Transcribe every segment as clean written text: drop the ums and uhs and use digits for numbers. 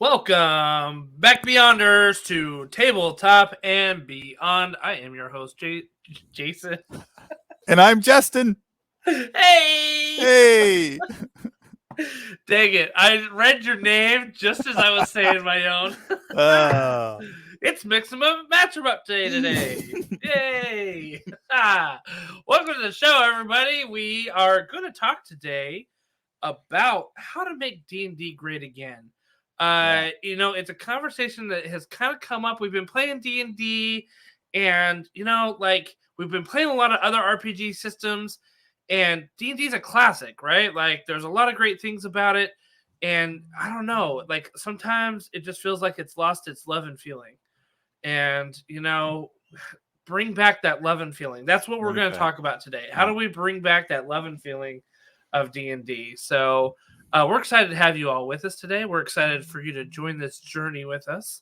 Welcome back, Beyonders, to Tabletop and Beyond. I am your host, Jason. And I'm Justin. Hey! Hey. Dang it. I read your name just as I was saying my own. It's Mix'em Match 'em Up Day today. Yay! Welcome to the show, everybody. We are going to talk today about how to make D&D great again. It's a conversation that has kind of come up. We've been playing D&D, and we've been playing a lot of other RPG systems, and D&D is a classic, right? Like, there's a lot of great things about it, and I don't know, like, sometimes it just feels like it's lost its love and feeling, and bring back that love and feeling. That's what we're going to talk about today. How do we bring back that love and feeling of D&D? So we're excited to have you all with us today. We're excited for you to join this journey with us.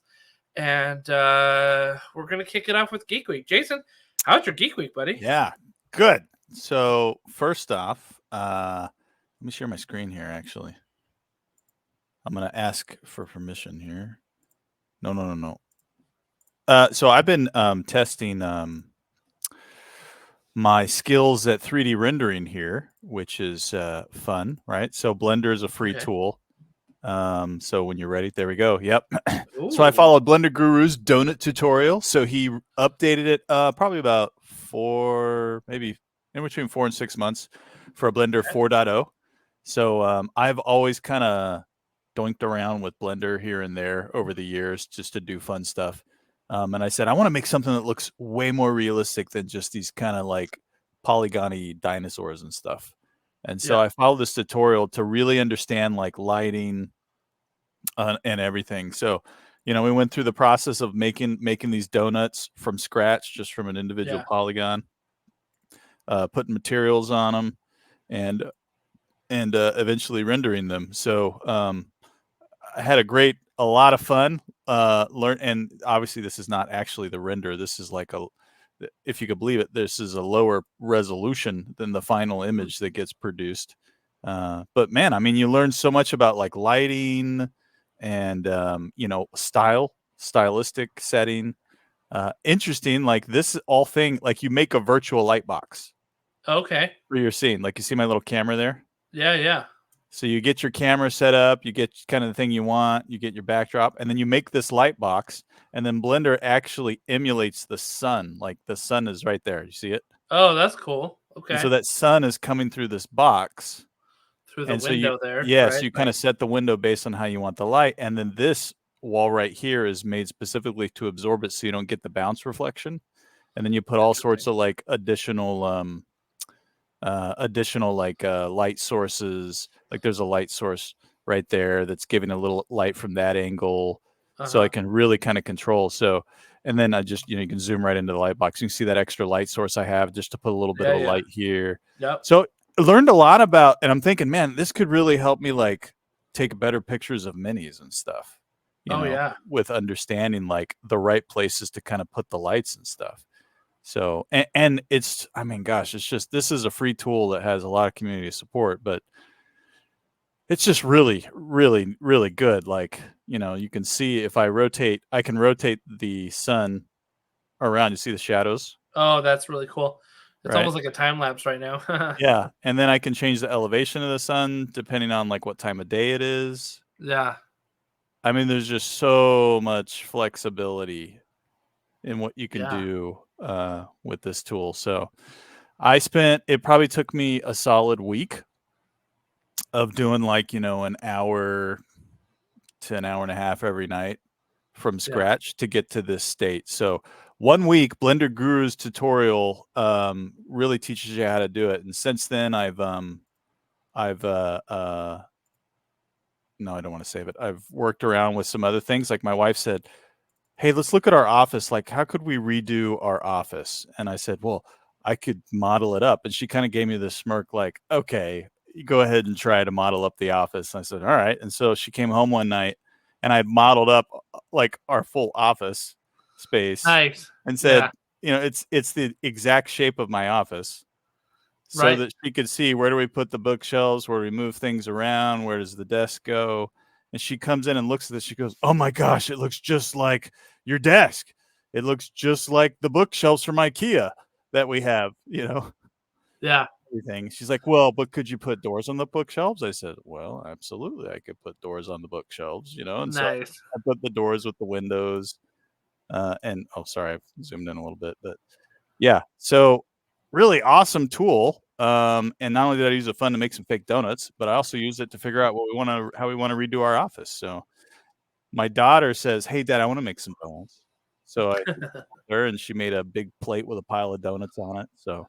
And we're going to kick it off with Geek Week. Jason, how's your Geek Week, buddy? Yeah, good. So first off, let me share my screen here, actually. I'm going to ask for permission here. No. So I've been testing my skills at 3D rendering here, which is fun, right? So Blender is a free tool. So when you're ready, there we go. Yep. So I followed Blender Guru's donut tutorial. So he updated it probably about maybe in between 4 and 6 months for a Blender 4.0. So I've always kind of doinked around with Blender here and there over the years just to do fun stuff. And I said, I want to make something that looks way more realistic than just these kind of like polygony dinosaurs and stuff. And so I followed this tutorial to really understand like lighting and everything. So, we went through the process of making these donuts from scratch, just from an individual polygon, putting materials on them, and eventually rendering them. So I had a lot of fun. And obviously this is not actually the render. This is like if you could believe it, this is a lower resolution than the final image that gets produced. But man, I mean, you learn so much about like lighting and stylistic setting. Interesting, like this all thing, like you make a virtual light box. Okay. For your scene. Like you see my little camera there? Yeah. So you get your camera set up, you get kind of the thing you want, you get your backdrop, and then you make this light box, and then Blender actually emulates the sun. Like the sun is right there. You see it? Oh, that's cool. Okay. And so that sun is coming through this box. Through the window there. Yeah, so you kind of set the window based on how you want the light. And then this wall right here is made specifically to absorb it so you don't get the bounce reflection. And then you put all sorts of like additional like light sources. Like there's a light source right there that's giving a little light from that angle. So I can really kind of control. So, and then I just, you can zoom right into the light box. You can see that extra light source I have just to put a little bit of a light here. Yep. So I learned a lot about, and I'm thinking, man, this could really help me like take better pictures of minis and stuff. With understanding like the right places to kind of put the lights and stuff. So, and it's, I mean, gosh, it's just, this is a free tool that has a lot of community support, but it's just really, really, really good. Like, you can see if I can rotate the sun around. You see the shadows? Oh, that's really cool. It's almost like a time lapse right now. Yeah. And then I can change the elevation of the sun depending on like what time of day it is. Yeah. I mean, there's just so much flexibility in what you can do with this tool. So it probably took me a solid week of doing like, an hour to an hour and a half every night from scratch to get to this state. So 1 week, Blender Guru's tutorial really teaches you how to do it. And since then no, I don't want to save it. I've worked around with some other things. Like my wife said, hey, let's look at our office. Like, how could we redo our office? And I said, well, I could model it up. And she kind of gave me this smirk like, okay, you go ahead and try to model up the office. And I said, all right. And so she came home one night and I modeled up like our full office space. Nice. And said, it's the exact shape of my office. So that she could see, where do we put the bookshelves, where do we move things around, where does the desk go? And she comes in and looks at this. She goes, "Oh my gosh, it looks just like your desk. It looks just like the bookshelves from IKEA that we have, Yeah. everything." She's like, "Well, but could you put doors on the bookshelves?" I said, "Well, absolutely. I could put doors on the bookshelves, And so Nice. I put the doors with the windows. And sorry, I've zoomed in a little bit, but yeah. So really awesome tool. And not only did I use it fun to make some fake donuts, but I also use it to figure out how we want to redo our office. So my daughter says, "Hey, Dad, I want to make some donuts." So I her and she made a big plate with a pile of donuts on it. So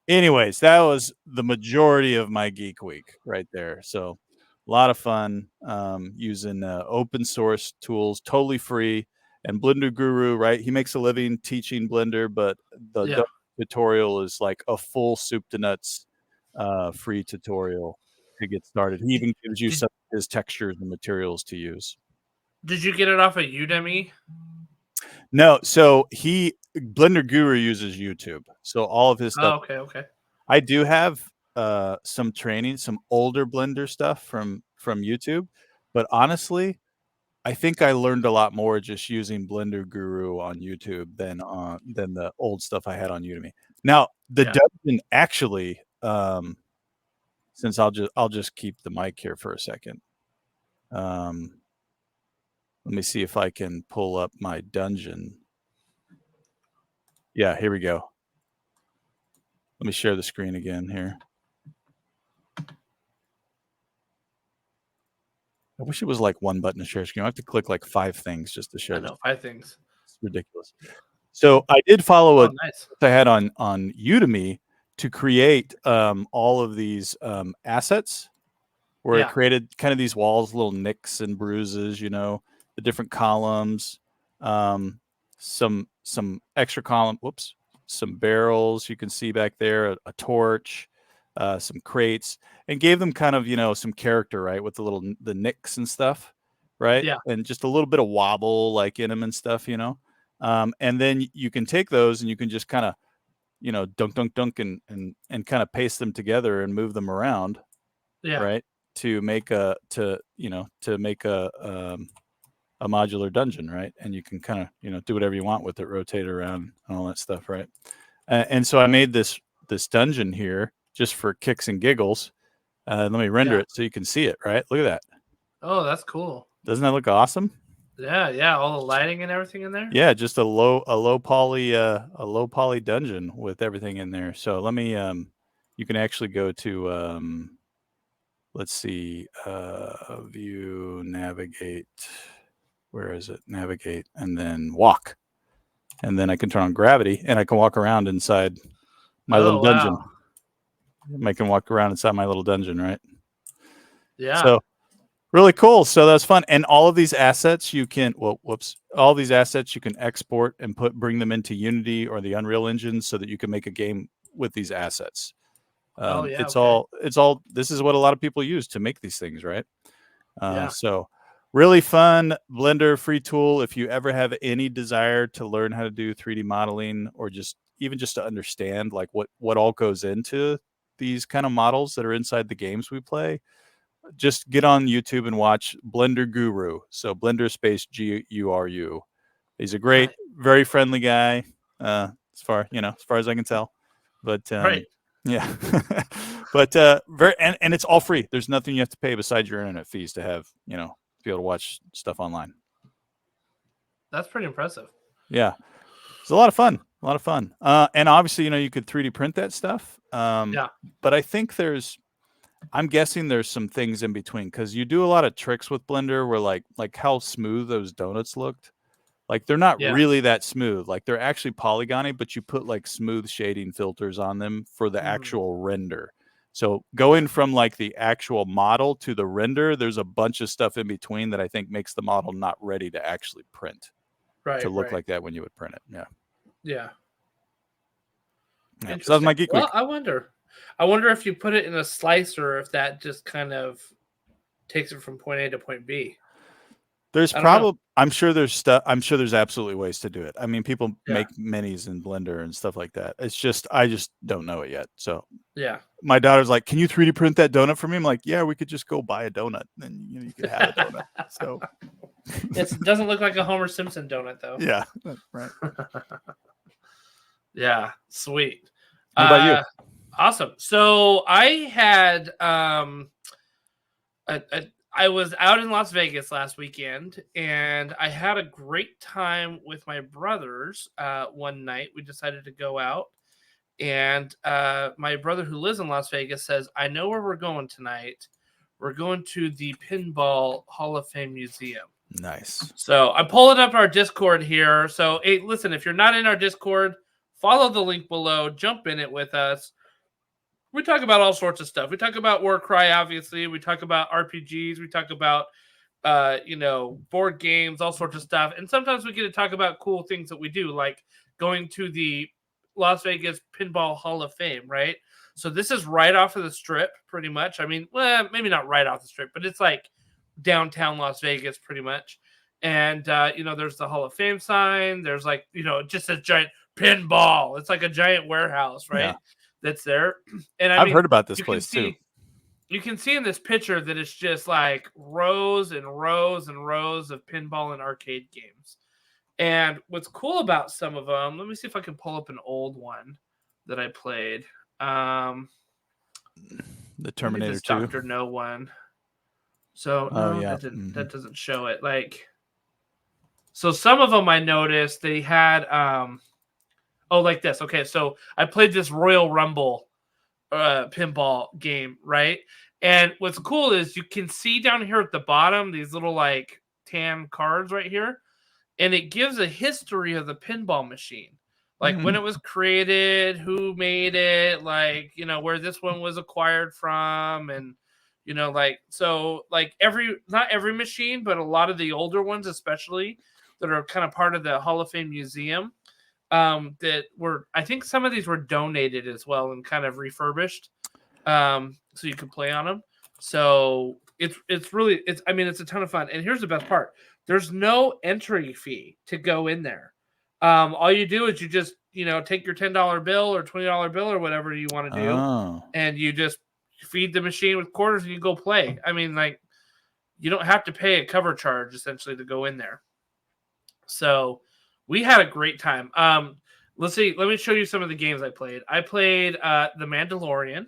anyways, that was the majority of my geek week right there. So a lot of fun using open source tools, totally free. And Blender Guru, right? He makes a living teaching Blender, but the tutorial is like a full soup to nuts free tutorial to get started. He even gives you some of his textures and materials to use. Did you get it off of Udemy? No, so Blender Guru uses YouTube. So all of his stuff. Oh, okay. I do have some training, some older Blender stuff from YouTube, but honestly, I think I learned a lot more just using Blender Guru on YouTube than the old stuff I had on Udemy. Now, the dungeon actually, since I'll just keep the mic here for a second. Let me see if I can pull up my dungeon. Yeah, here we go. Let me share the screen again here. I wish it was like one button to share screen. I have to click like 5 things just to share. I know, 5 things. It's ridiculous. So I did follow nice. I had on Udemy to create all of these assets where I created kind of these walls, little nicks and bruises, the different columns, some extra column, some barrels you can see back there, a torch, some crates, and gave them kind of, some character, right? With the nicks and stuff, right? Yeah. And just a little bit of wobble like in them and stuff, and then you can take those and you can just kind of, dunk and kind of paste them together and move them around. Yeah. Right. To make a modular dungeon, right? And you can kind of, do whatever you want with it, rotate around and all that stuff, right? And so I made this dungeon here just for kicks and giggles. Let me render it so you can see it, right? Look at that. Oh, that's cool. Doesn't that look awesome? Yeah, all the lighting and everything in there. Yeah, just a low poly dungeon with everything in there. So let me you can actually go to let's see, view, navigate. Where is it? Navigate and then walk. And then I can turn on gravity and I can walk around inside my little dungeon. I can walk around inside my little dungeon, right? Yeah. So really cool. So that's fun. And all of these assets you can, all these assets you can export and bring them into Unity or the Unreal Engine so that you can make a game with these assets. It's all, this is what a lot of people use to make these things, right? So really fun Blender free tool. If you ever have any desire to learn how to do 3D modeling or even just to understand like what all goes into these kind of models that are inside the games we play, just get on YouTube and watch Blender Guru. So Blender space GURU. He's a great, very friendly guy, as far as I can tell. But yeah, but and it's all free. There's nothing you have to pay besides your internet fees to have, to be able to watch stuff online. That's pretty impressive. Yeah, it's a lot of fun. And obviously, you could 3D print that stuff. But I think I'm guessing there's some things in between because you do a lot of tricks with Blender where like how smooth those donuts looked. Like they're not really that smooth. Like they're actually polygony, but you put like smooth shading filters on them for the actual render. So going from like the actual model to the render, there's a bunch of stuff in between that I think makes the model not ready to actually print. To look like that when you would print it. Yeah. So that was my geek week. I wonder if you put it in a slicer, if that just kind of takes it from point A to point B. There's probably, I'm sure there's stuff. I'm sure there's absolutely ways to do it. I mean, people make minis in Blender and stuff like that. It's just, I just don't know it yet. So yeah, my daughter's like, "Can you 3D print that donut for me?" I'm like, "Yeah, we could just go buy a donut, and you could have a donut." So it doesn't look like a Homer Simpson donut though. Yeah, right. Yeah, sweet. What about you? Awesome. So I had I was out in Las Vegas last weekend, and I had a great time with my brothers. One night, we decided to go out, and my brother who lives in Las Vegas says, "I know where we're going tonight. We're going to the Pinball Hall of Fame Museum." Nice. So I pull it up our Discord here. So hey, listen, if you're not in our Discord, follow the link below. Jump in it with us. We talk about all sorts of stuff. We talk about Warcry, obviously. We talk about RPGs. We talk about, board games, all sorts of stuff. And sometimes we get to talk about cool things that we do, like going to the Las Vegas Pinball Hall of Fame, right? So this is right off of the Strip, pretty much. I mean, well, maybe not right off the Strip, but it's like downtown Las Vegas, pretty much. And, there's the Hall of Fame sign. There's like, just a giant pinball. It's like a giant warehouse, right? Yeah. That's there. And I've heard about this place too. You can see in this picture that it's just like rows and rows and rows of pinball and arcade games. And what's cool about some of them, let me see if I can pull up an old one that I played. The Terminator 2. Dr. No one. So that doesn't show it. Like, so some of them I noticed they had like this. Okay, so I played this Royal Rumble pinball game, right? And what's cool is you can see down here at the bottom these little like tan cards right here, and it gives a history of the pinball machine, like when it was created, who made it, like where this one was acquired from, and not every machine, but a lot of the older ones, especially that are kind of part of the Hall of Fame Museum. That were, I think some of these were donated as well and kind of refurbished, so you could play on them. So it's a ton of fun. And here's the best part: there's no entry fee to go in there. All you do is you just take your $10 bill or $20 bill or whatever you want to do, and you just feed the machine with quarters and you go play. I mean, like, you don't have to pay a cover charge essentially to go in there. So we had a great time. Let's see. Let me show you some of the games I played. I played The Mandalorian,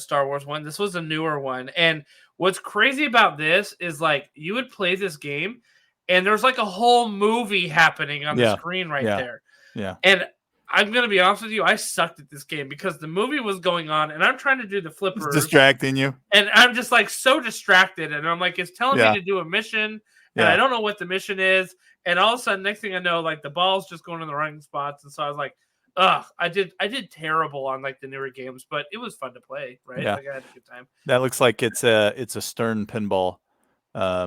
Star Wars one. This was a newer one. And what's crazy about this is, like, you would play this game, and there's like a whole movie happening on the screen right there. Yeah. And I'm going to be honest with you, I sucked at this game because the movie was going on, and I'm trying to do the flippers. It's distracting you. And I'm just, like, so distracted. And I'm like, it's telling me to do a mission, and I don't know what the mission is. And all of a sudden, next thing I know, like, the ball's just going in the wrong spots. And so I was like, I did terrible on, like, the newer games, but it was fun to play, right? Yeah. Like, I had a good time. That looks like it's a Stern pinball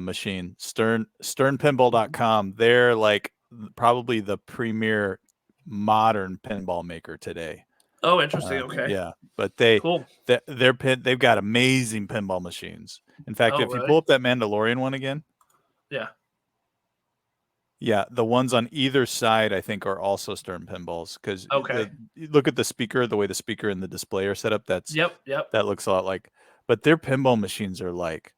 machine. Sternpinball.com. They're like probably the premier modern pinball maker today. Oh, interesting. Okay. Yeah, but they've got amazing pinball machines. In fact, if you pull up that Mandalorian one again. Yeah, the ones on either side, I think, are also Stern pinballs, because look at the speaker, the way the speaker and the display are set up. That looks a lot like. But their pinball machines are like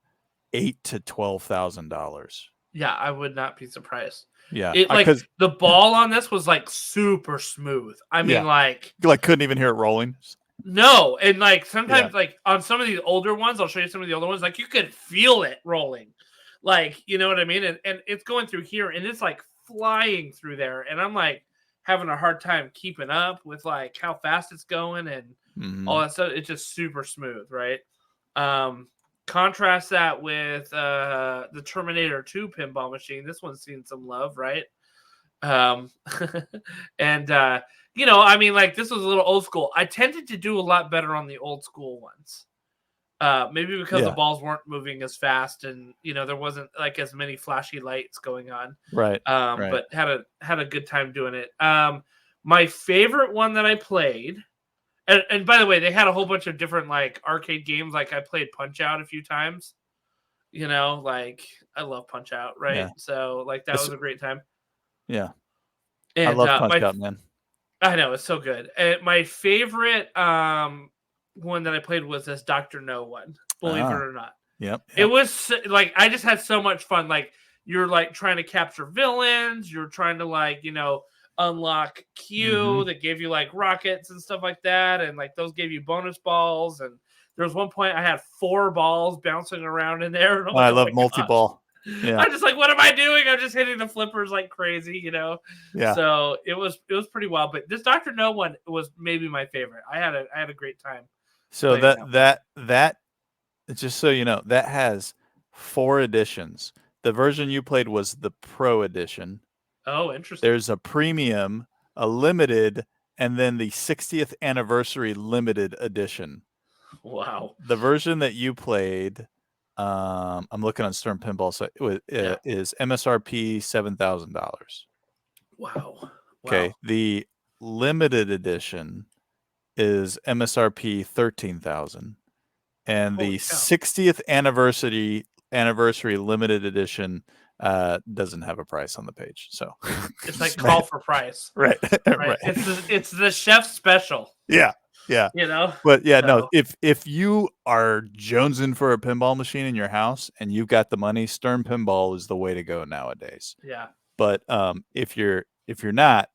$8,000 to $12,000. Yeah, I would not be surprised. Yeah, because the ball on this was like super smooth. I mean, like couldn't even hear it rolling. No, and like sometimes, like on some of these older ones, I'll show you some of the older ones. Like you could feel it rolling. Like, you know what I mean? And it's going through here, and it's like flying through there. And I'm like having a hard time keeping up with like how fast it's going and all that stuff. It's just super smooth, right? Contrast that with the Terminator 2 pinball machine. This one's seen some love, right? And I mean, like, this was a little old school. I tended to do a lot better on the old school ones. Maybe because the balls weren't moving as fast, and there wasn't like as many flashy lights going on. Right. But had a good time doing it. My favorite one that I played, and by the way, they had a whole bunch of different like arcade games. Like I played Punch Out a few times. You know, like I love Punch Out, right? Yeah. So like that was a great time. Yeah. I And love Punch Out, man. I know it's so good. And my favorite one that I played was this Dr. No one, believe it or not. Yep. It was like I just had so much fun. Like you're like trying to capture villains, you're trying to like, you know, unlock Q that gave you like rockets and stuff like that, and like those gave you bonus balls. And there was one point I had 4 balls bouncing around in there. And I'm like, I oh love my multi-ball. Yeah. I'm just like, what am I doing? I'm just hitting the flippers like crazy, you know. Yeah. So it was pretty wild. But this Dr. No one was maybe my favorite. I had a great time. So that just so you know, that has 4 editions. The version you played was the Pro edition. Oh, interesting. There's a premium, a limited, and then the 60th anniversary limited edition. Wow. The version that you played, I'm looking on Stern Pinball, so is MSRP $7,000. Wow. Okay. The limited edition is MSRP $13,000. And Holy the cow. 60th anniversary limited edition doesn't have a price on the page. So it's like call for price. Right. Right. It's the chef special. Yeah. Yeah. You know? But yeah, no, if you are jonesing for a pinball machine in your house and you've got the money, Stern Pinball is the way to go nowadays. Yeah. But if you're not,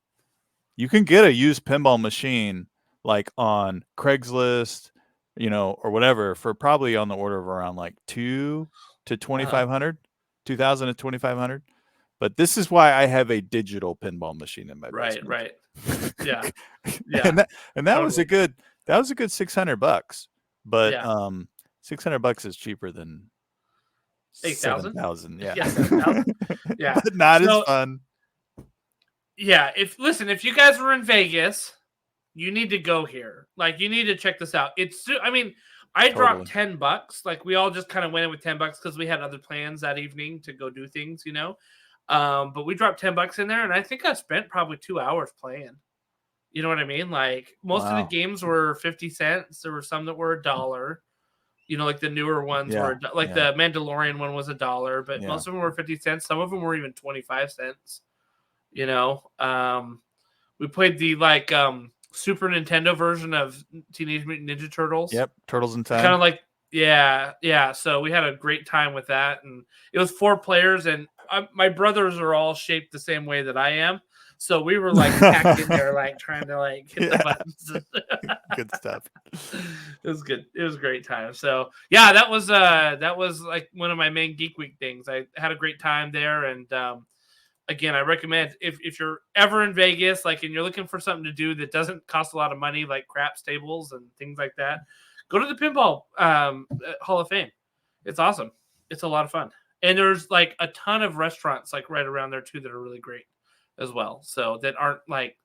you can get a used pinball machine like on Craigslist, you know, or whatever, for probably on the order of around like $2,000 to $2,500, $2,000 to $2,500. But this is why I have a digital pinball machine in my basement. Right. Yeah. Yeah. and that was a good $600. But $600 is cheaper than 8,000. Yeah. Yeah. 7,000. Yeah. But not as fun. Yeah. If you guys were in Vegas, you need to go here. Like you need to check this out. I dropped $10. Like we all just kind of went in with $10 because we had other plans that evening to go do things, you know. But we dropped $10 in there, and I think I spent probably 2 hours playing. You know what I mean? Like most of the games were 50 cents. There were some that were $1. You know, like the newer ones were like the Mandalorian one was $1, but most of them were 50 cents. Some of them were even 25 cents. You know, we played the Super Nintendo version of Teenage Mutant Ninja Turtles. Yep, Turtles in Time. Kind of like, yeah. So we had a great time with that, and it was 4 players, and my brothers are all shaped the same way that I am. So we were like packed in there, like trying to like hit the buttons. Good stuff. It was good. It was a great time. So yeah, that was like one of my main Geek Week things. I had a great time there, and again, I recommend if you're ever in Vegas, like, and you're looking for something to do that doesn't cost a lot of money, like craps tables and things like that, go to the Pinball Hall of Fame. It's awesome. It's a lot of fun. And there's like a ton of restaurants like right around there too that are really great as well. So that aren't like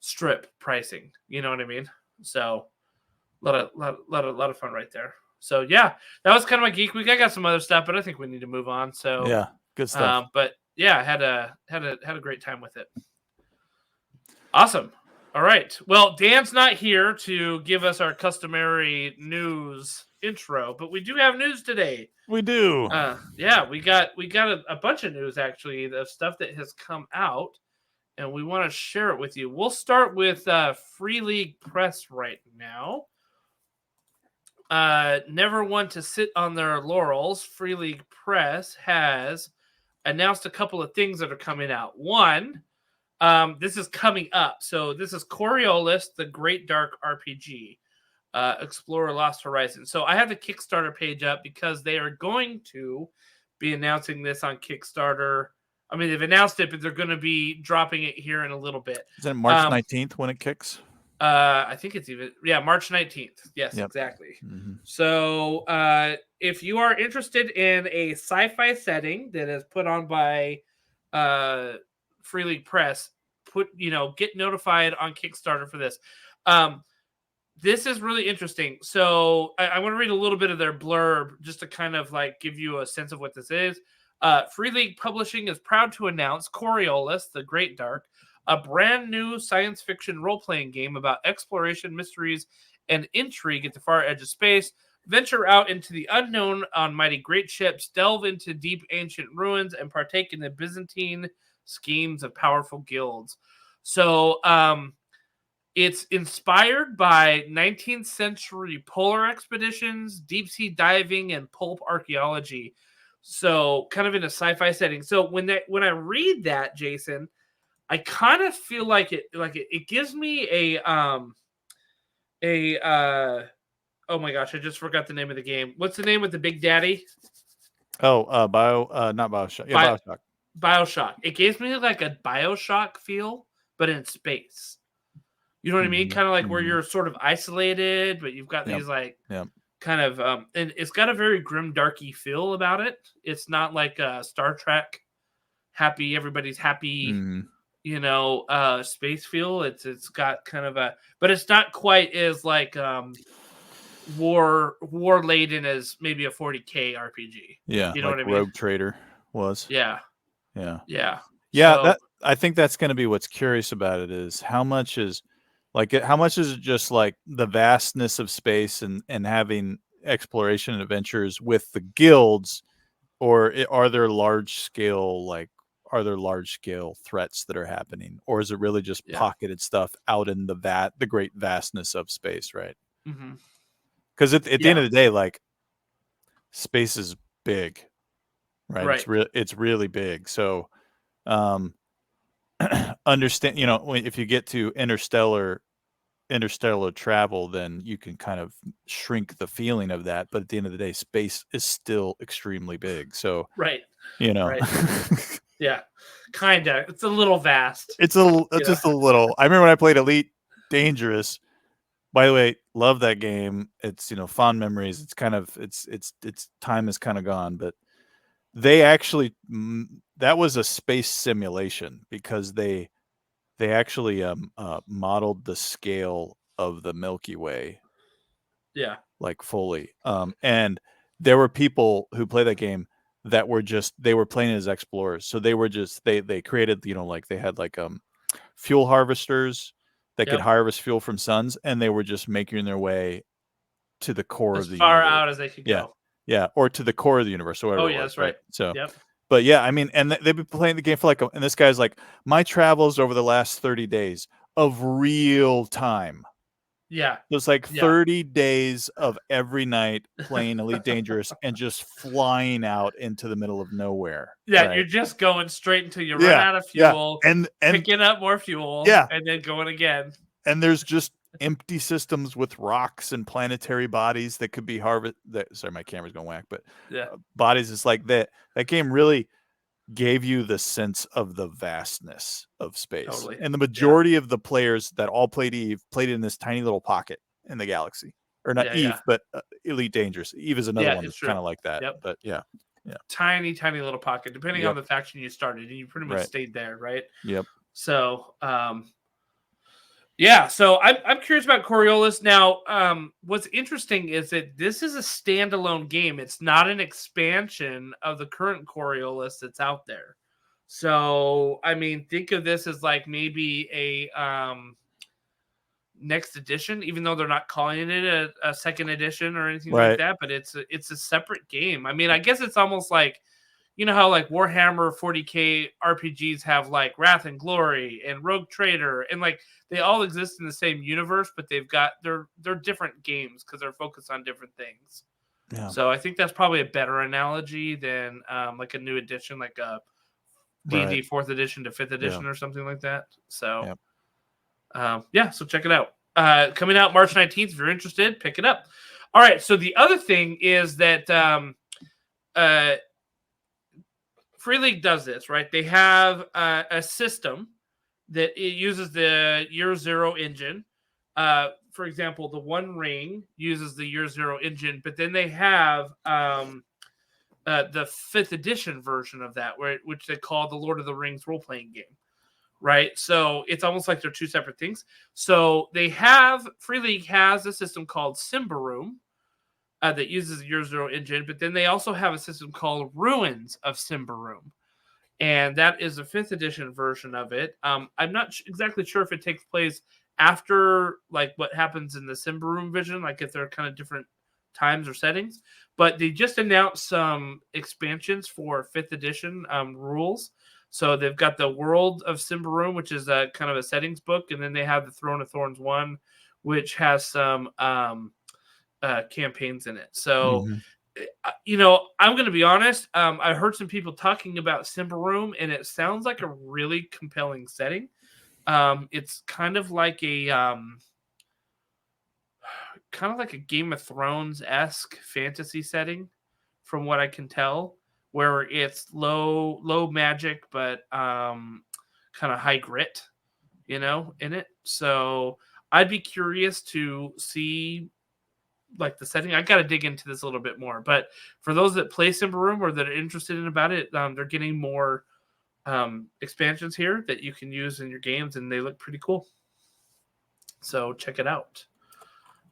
strip pricing. You know what I mean? So a lot of fun right there. So yeah, that was kind of my Geek Week. I got some other stuff, but I think we need to move on. So yeah, good stuff. But yeah, I had a great time with it. Awesome. All right. Well, Dan's not here to give us our customary news intro, but we do have news today. We do. Yeah, we got a bunch of news actually, the stuff that has come out, and we want to share it with you. We'll start with Free League Press right now. Never one to sit on their laurels. Free League Press has announced a couple of things that are coming out. One, this is coming up. So this is Coriolis, the Great Dark RPG, Explorer Lost Horizons. So I have the Kickstarter page up because they are going to be announcing this on Kickstarter. I mean, they've announced it, but they're going to be dropping it here in a little bit. Is it March 19th when it kicks? I think it's March 19th. Yes, yep. Exactly. Mm-hmm. So if you are interested in a sci-fi setting that is put on by Free League Press, get notified on Kickstarter for this. This is really interesting. So I want to read a little bit of their blurb just to kind of like give you a sense of what this is. Free League Publishing is proud to announce Coriolis, the Great Dark, a brand new science fiction role-playing game about exploration, mysteries, and intrigue at the far edge of space. venture out into the unknown on mighty great ships, delve into deep ancient ruins, and partake in the Byzantine schemes of powerful guilds. So it's inspired by 19th century polar expeditions, deep sea diving, and pulp archaeology. So kind of in a sci-fi setting. So when I read that, Jason, I kind of feel like it gives me a oh my gosh, I just forgot the name of the game. What's the name with the Big Daddy? Oh, not Bioshock. Yeah, Bioshock. Bioshock. It gives me like a Bioshock feel, but in space. You know what I mean? Kind of like where you're sort of isolated, but you've got these like kind of and it's got a very grim, darky feel about it. It's not like Star Trek happy, everybody's happy, space feel. It's got kind of a, but it's not quite as like war laden as maybe a 40K RPG. Yeah, you know like what I mean? Rogue Trader was. Yeah. So, I think that's going to be what's curious about it is how much is it just like the vastness of space and having exploration and adventures with the guilds, or are there large scale threats that are happening, or is it really just pocketed stuff out in the great vastness of space, right? Because at the end of the day, like, space is big, right? It's really big. So understand, if you get to interstellar travel, then you can kind of shrink the feeling of that. But at the end of the day, space is still extremely big. So yeah, kind of. It's a little vast. It's just a little. I remember when I played Elite Dangerous. By the way, love that game. It's fond memories. It's kind of its time is kind of gone, but they actually that was a space simulation because they actually modeled the scale of the Milky Way. Yeah. Like fully. And there were people who play that game that were they were playing as explorers. So they were just they created, like they had like fuel harvesters that could harvest fuel from suns, and they were just making their way to the core of the universe. As far out as they could go. Yeah, or to the core of the universe, or whatever. Oh, yeah, that's right. So but yeah, I mean, and they've been playing the game for and this guy's like, my travels over the last 30 days of real time. Yeah. It was like 30 days of every night playing Elite Dangerous and just flying out into the middle of nowhere. Yeah, right? You're just going straight until you run out of fuel, and picking up more fuel, and then going again. And there's just empty systems with rocks and planetary bodies that could be sorry, my camera's going whack, but bodies is like that. That game really gave you the sense of the vastness of space. Totally. And the majority of the players that all played Eve played in this tiny little pocket in the galaxy. Or not Eve, but Elite Dangerous. Eve is another one that's kind of like that. But yeah. Tiny little pocket, depending on the faction you started, and you pretty much stayed there, right? Yep. So so I'm curious about Coriolis. Now, what's interesting is that this is a standalone game. It's not an expansion of the current Coriolis that's out there. So, I mean, think of this as like maybe a next edition, even though they're not calling it a second edition or anything like that, but it's a separate game. I mean, I guess it's almost like, how like Warhammer 40K RPGs have like Wrath and Glory and Rogue Trader, and like they all exist in the same universe, but they're different games because they're focused on different things. Yeah. So I think that's probably a better analogy than like a new edition, like a D&D 4th edition to 5th edition or something like that. So so check it out. Coming out March 19th. If you're interested, pick it up. All right. So the other thing is that Free League does this, right? They have a system that it uses the Year Zero engine. For example, the One Ring uses the Year Zero engine, but then they have the 5th edition version of that, which they call the Lord of the Rings role-playing game, right? So it's almost like they're two separate things. So Free League has a system called Symbaroum, that uses the Year Zero engine, but then they also have a system called Ruins of Symbaroum, and that is a 5th edition version of it. I'm not exactly sure if it takes place after like what happens in the Symbaroum vision, like if they're kind of different times or settings. But they just announced some expansions for 5th edition rules. So they've got the World of Symbaroum, which is a kind of a settings book, and then they have the Throne of Thorns 1, which has some campaigns in it. So, I'm going to be honest. I heard some people talking about Symbaroum, and it sounds like a really compelling setting. It's kind of like a Game of Thrones-esque fantasy setting, from what I can tell, where it's low magic, but kind of high grit, in it. So I'd be curious to see like the setting. I got to dig into this a little bit more, but for those that play Symbaroum or that are interested in about it, they're getting more expansions here that you can use in your games, and they look pretty cool. So check it out.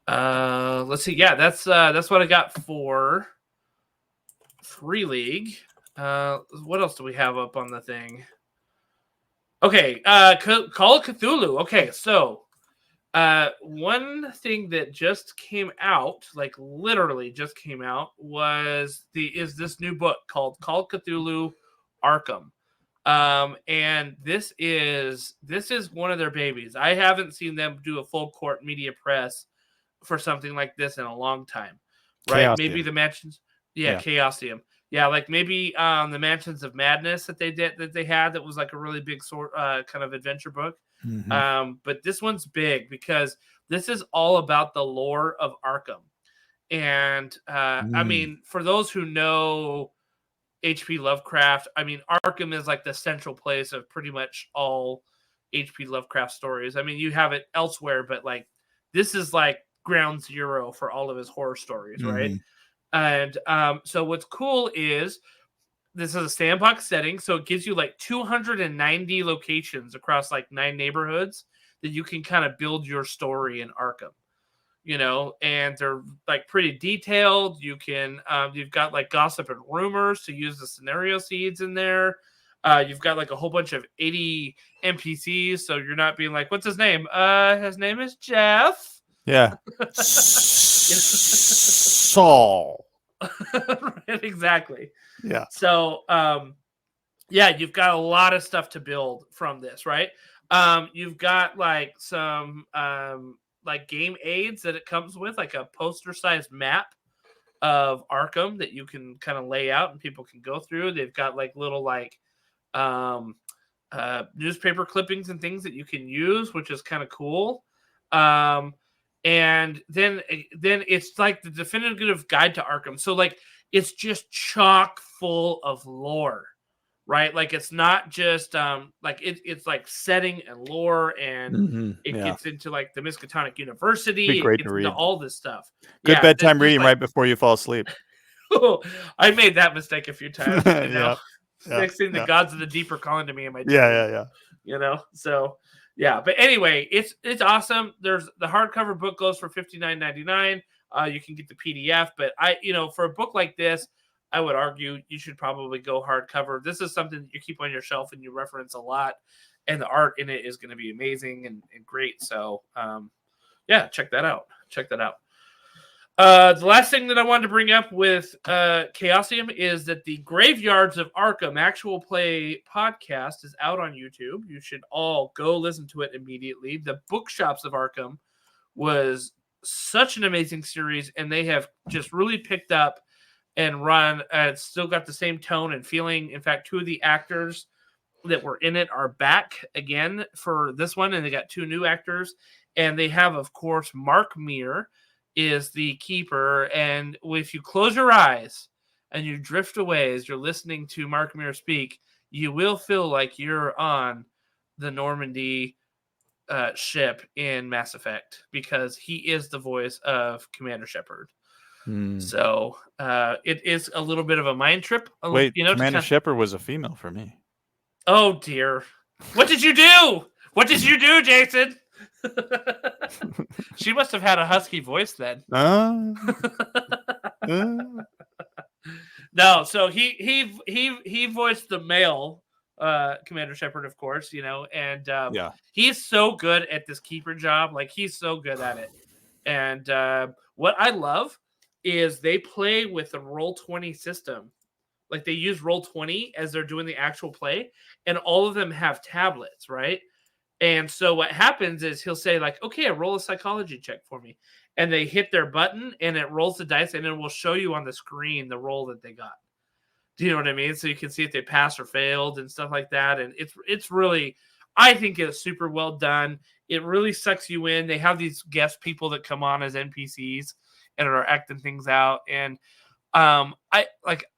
Let's see. Yeah, that's what I got for Free League. What else do we have up on the thing? Okay, Call of Cthulhu. Okay, so one thing that just came out, like literally just came out, is this new book called Call of Cthulhu Arkham. And this is one of their babies. I haven't seen them do a full court media press for something like this in a long time, right? Chaosium. Maybe the mansions, Chaosium, like maybe the Mansions of Madness that they had that was like a really big kind of adventure book. But this one's big because this is all about the lore of Arkham, and I mean, for those who know H.P. Lovecraft, I mean, Arkham is like the central place of pretty much all H.P. Lovecraft stories. I mean, you have it elsewhere, but like this is like ground zero for all of his horror stories, right? And so what's cool is this is a sandbox setting, so it gives you like 290 locations across like 9 neighborhoods that you can kind of build your story in Arkham. And they're like pretty detailed. You can you've got like gossip and rumors to use the scenario seeds in there. You've got like a whole bunch of 80 NPCs, so you're not being like, what's his name? His name is Jeff. Yeah. Saul. Right, exactly. Yeah. So you've got a lot of stuff to build from this, right? You've got like some like game aids that it comes with, like a poster-sized map of Arkham that you can kind of lay out and people can go through. They've got like little like newspaper clippings and things that you can use, which is kind of cool. And then it's like the definitive guide to Arkham. So like it's just chock full of lore, right? Like it's not just like it's like setting and lore, and it gets into like the Miskatonic University. It gets into all this stuff. Good bedtime reading right before you fall asleep. I made that mistake a few times. Next thing, the gods of the deep are calling to me in my dream. Yeah. So yeah, but anyway, it's awesome. There's the hardcover book goes for $59.99. You can get the PDF, but for a book like this, I would argue you should probably go hardcover. This is something that you keep on your shelf and you reference a lot, and the art in it is going to be amazing and great. So check that out. The last thing that I wanted to bring up with Chaosium is that the Graveyards of Arkham actual play podcast is out on YouTube. You should all go listen to it immediately. The Bookshops of Arkham was such an amazing series, and they have just really picked up and run. It's still got the same tone and feeling. In fact, 2 of the actors that were in it are back again for this one, and they got 2 new actors. And they have, of course, Mark Meir is the keeper, and if you close your eyes and you drift away as you're listening to Mark Meir speak, you will feel like you're on the Normandy ship in Mass Effect, because he is the voice of Commander Shepard. So it is a little bit of a mind trip. Wait, Commander Shepard was a female for me. Oh dear. What did you do? What did you do, Jason? She must have had a husky voice then. No, so he voiced the male Commander Shepard, of course, and he's so good at this keeper job. Like, he's so good at it. And what I love is they play with the Roll20 system. Like they use Roll20 as they're doing the actual play, and all of them have tablets, right? And so what happens is he'll say like, okay, roll a psychology check for me. And they hit their button and it rolls the dice and it will show you on the screen the roll that they got. Do you know what I mean? So you can see if they passed or failed and stuff like that. And it's really, I think it's super well done. It really sucks you in. They have these guest people that come on as NPCs and are acting things out. And I'm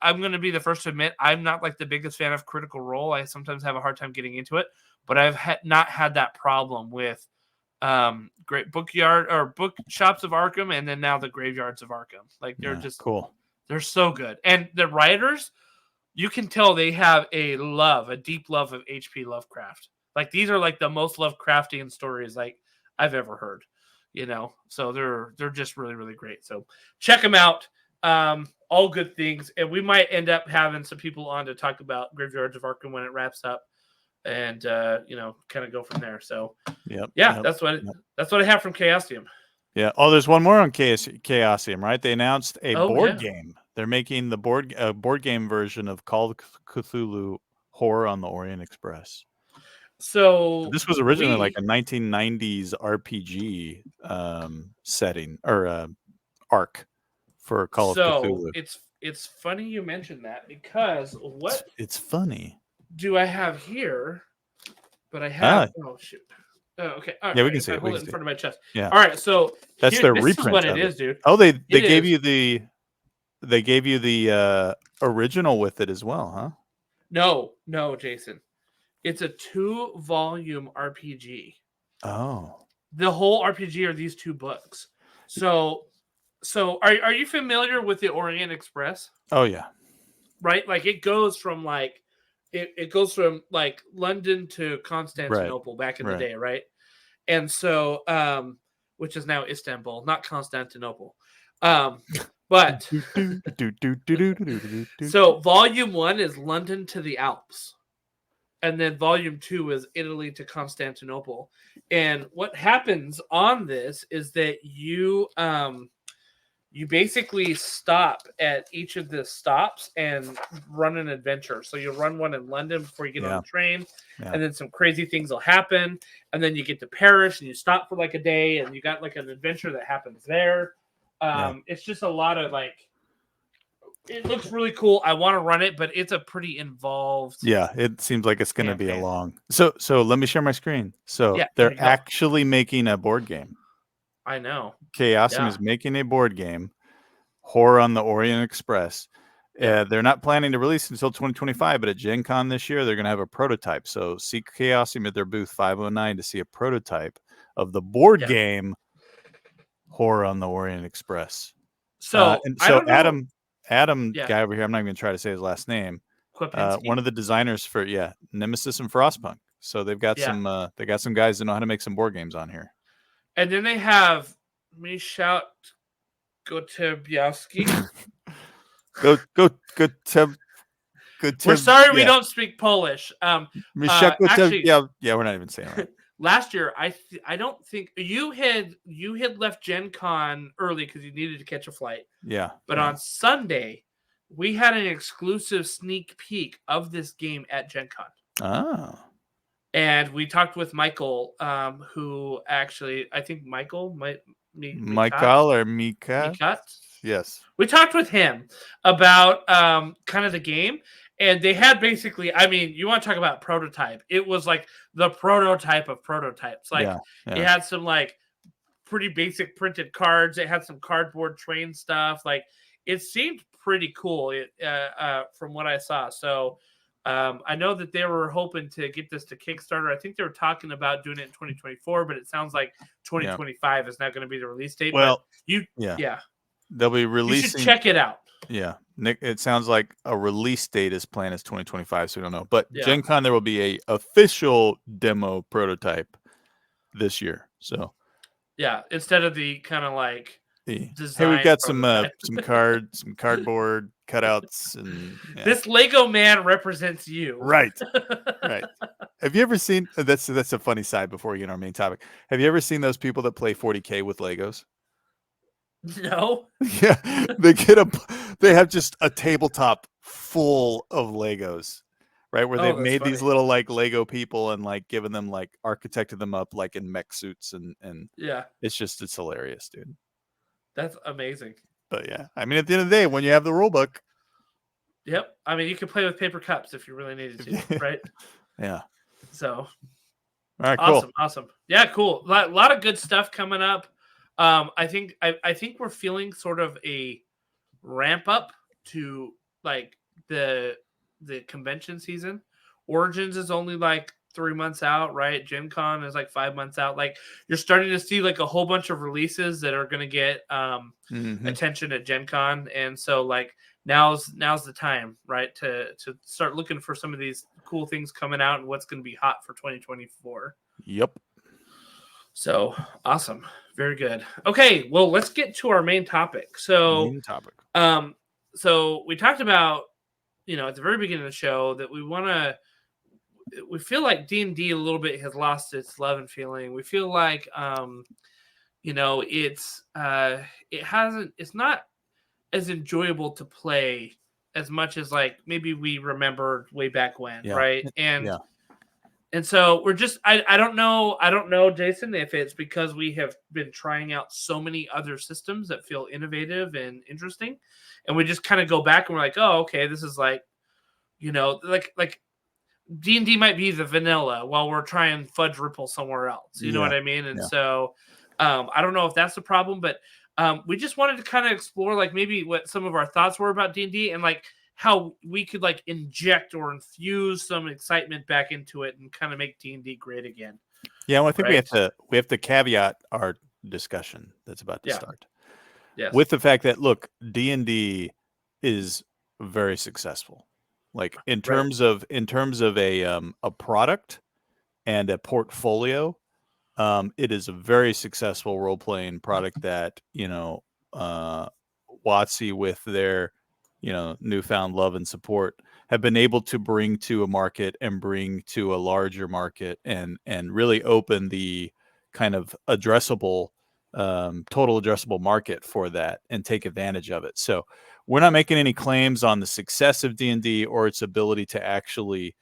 going to be the first to admit I'm not like the biggest fan of Critical Role. I sometimes have a hard time getting into it, but I've not had that problem with great bookshops of Arkham, and then now the Graveyards of Arkham. Like they're just cool. They're so good, and the writers, you can tell they have a deep love of H.P. Lovecraft. Like these are like the most Lovecraftian stories like I've ever heard. So they're just really, really great. So check them out. All good things, and we might end up having some people on to talk about Graveyards of Arkham when it wraps up, and kind of go from there. So that's what I have from Chaosium. Yeah. Oh, there's one more on Chaosium, right? They announced a board game. They're making the board game version of Call of Cthulhu Horror on the Orient Express. So this was originally like a 1990s RPG setting or arc for Call of Cthulhu. It's funny you mentioned that because it's funny. Do I have here? But I have. Oh shoot. Oh, okay. All right. We can see it. Hold it in front of my chest. Yeah. All right. So that's their this reprint. Is what it is, dude. Oh, they gave you the original with it as well, huh? No, Jason. It's a 2-volume RPG. Oh. The whole RPG are these 2 books. So are you familiar with the Orient Express? Oh yeah. Right? Like it goes from like it goes from like London to Constantinople back in the day, right? And so which is now Istanbul, not Constantinople. But so volume 1 is London to the Alps. And then volume 2 is Italy to Constantinople. And what happens on this is that you basically stop at each of the stops and run an adventure. So you run one in London before you get on the train, and then some crazy things will happen. And then you get to Paris and you stop for like a day and you got like an adventure that happens there. It's just a lot of like, it looks really cool. I want to run it, but it's a pretty involved. Yeah, it seems like it's going to be a long. So let me share my screen. So they're actually making a board game. I know. Chaosium is making a board game, Horror on the Orient Express. They're not planning to release it until 2025, but at Gen Con this year, they're going to have a prototype. So see Chaosium at their booth 509 to see a prototype of the board game, Horror on the Orient Express. So Adam guy over here, I'm not even going to try to say his last name. One of the designers for Nemesis and Frostpunk. So they've got some guys that know how to make some board games on here. And then they have Michał Gotebiowski. We're sorry we don't speak Polish. Actually, we're not even saying it right. Last year, I don't think you had left Gen Con early because you needed to catch a flight. Yeah. But on Sunday, we had an exclusive sneak peek of this game at Gen Con. Oh. And we talked with Michael, who actually, I think Michael Michael or Mika? Yes. We talked with him about kind of the game. And they had basically, I mean, you want to talk about prototype. It was like the prototype of prototypes. Like it had some like pretty basic printed cards. It had some cardboard train stuff. Like it seemed pretty cool from what I saw. So I know that they were hoping to get this to Kickstarter. I think they were talking about doing it in 2024, but it sounds like 2025 is not going to be the release date. Well, but they'll be releasing. You should check it out. Yeah, Nick, it sounds like a release date is planned as 2025, so we don't know. But Gen Con, there will be a official demo prototype this year. So instead of the kind of like design. Hey, we've got some cardboard cutouts, and this Lego man represents you. Right. Have you ever seen? That's a funny side before we get on our main topic. Have you ever seen those people that play 40K with Legos? No. Yeah, they have just a tabletop full of Legos, right? Where Oh, they've that's made these funny. little like Lego people and like given them like architected them up like in mech suits and Yeah, it's hilarious, dude. that's amazing. But yeah, I mean, at the end of the day, when you have the rule book, Yep. I mean, you could play with paper cups if you really needed to, right? yeah. So All right, cool. awesome. Yeah, cool. Lot of good stuff coming up. I think we're feeling sort of a ramp up to like the convention season. Origins is only like 3 months out, right? Gen Con is like 5 months out. Like you're starting to see like a whole bunch of releases that are going to get attention at Gen Con, and so like now's the time, right, to start looking for some of these cool things coming out and what's going to be hot for 2024. Yep. So awesome, very good. Okay, well let's get to our main topic. Main topic. So we talked about, at the very beginning of the show that we feel like D&D a little bit has lost its love and feeling. We feel like, it's not as enjoyable to play as much as like maybe we remembered way back when, Yeah. right? Yeah. And so we're just, I don't know, Jason, if it's because we have been trying out so many other systems that feel innovative and interesting. And we just kind of go back and we're like, oh, okay, this is like, like D&D might be the vanilla while we're trying Fudge Ripple somewhere else. You know Yeah. what I mean? And Yeah. so I don't know if that's the problem, but we just wanted to kind of explore like maybe what some of our thoughts were about D&D and like how we could like inject or infuse some excitement back into it and kind of make D&D great again. Yeah, well, I think right? we have to caveat our discussion that's about to start Yes. with the fact that look, D&D is very successful. Like in terms of a product and a portfolio, it is a very successful role playing product that WotC with their newfound love and support have been able to bring to a market and bring to a larger market and really open the kind of addressable total addressable market for that and take advantage of it. So we're not making any claims on the success of D&D or its ability to actually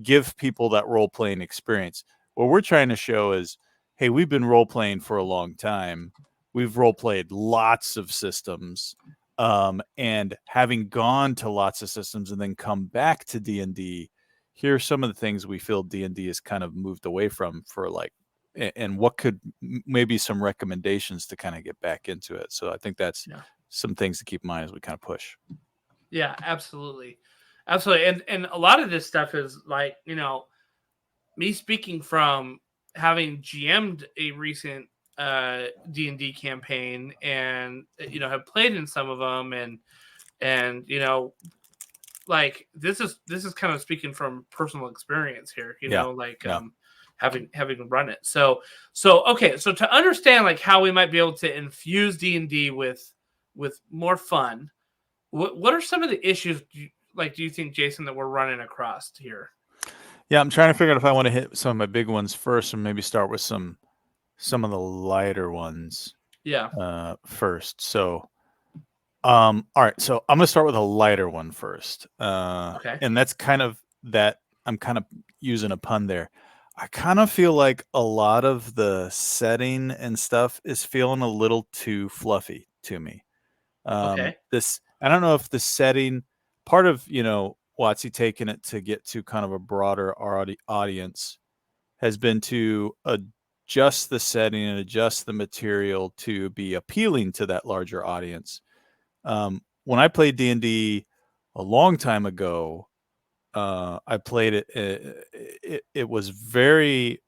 give people that role playing experience. What we're trying to show is, hey, we've been role playing for a long time. We've role played lots of systems, and having gone to lots of systems and then come back to D&D, here's some of the things we feel D&D has kind of moved away from for like, and what could maybe some recommendations to kind of get back into it. So I think that's some things to keep in mind as we kind of push. Yeah, absolutely. And a lot of this stuff is like, me speaking from having GM'd a recent D&D campaign and have played in some of them and like this is kind of speaking from personal experience here, having run it. So okay, so to understand like how we might be able to infuse D&D with more fun, what are some of the issues do you think, Jason, that we're running across here? Yeah, I'm trying to figure out if I want to hit some of my big ones first, or maybe start with some of the lighter ones. Yeah. First. So, all right. So I'm gonna start with a lighter one first. Okay. And that's kind of that. I'm kind of using a pun there. I kind of feel like a lot of the setting and stuff is feeling a little too fluffy to me. Okay. I don't know if the setting, part of WotC taking it to get to kind of a broader audience has been to adjust the setting and adjust the material to be appealing to that larger audience. When I played D&D a long time ago, I played it. It was very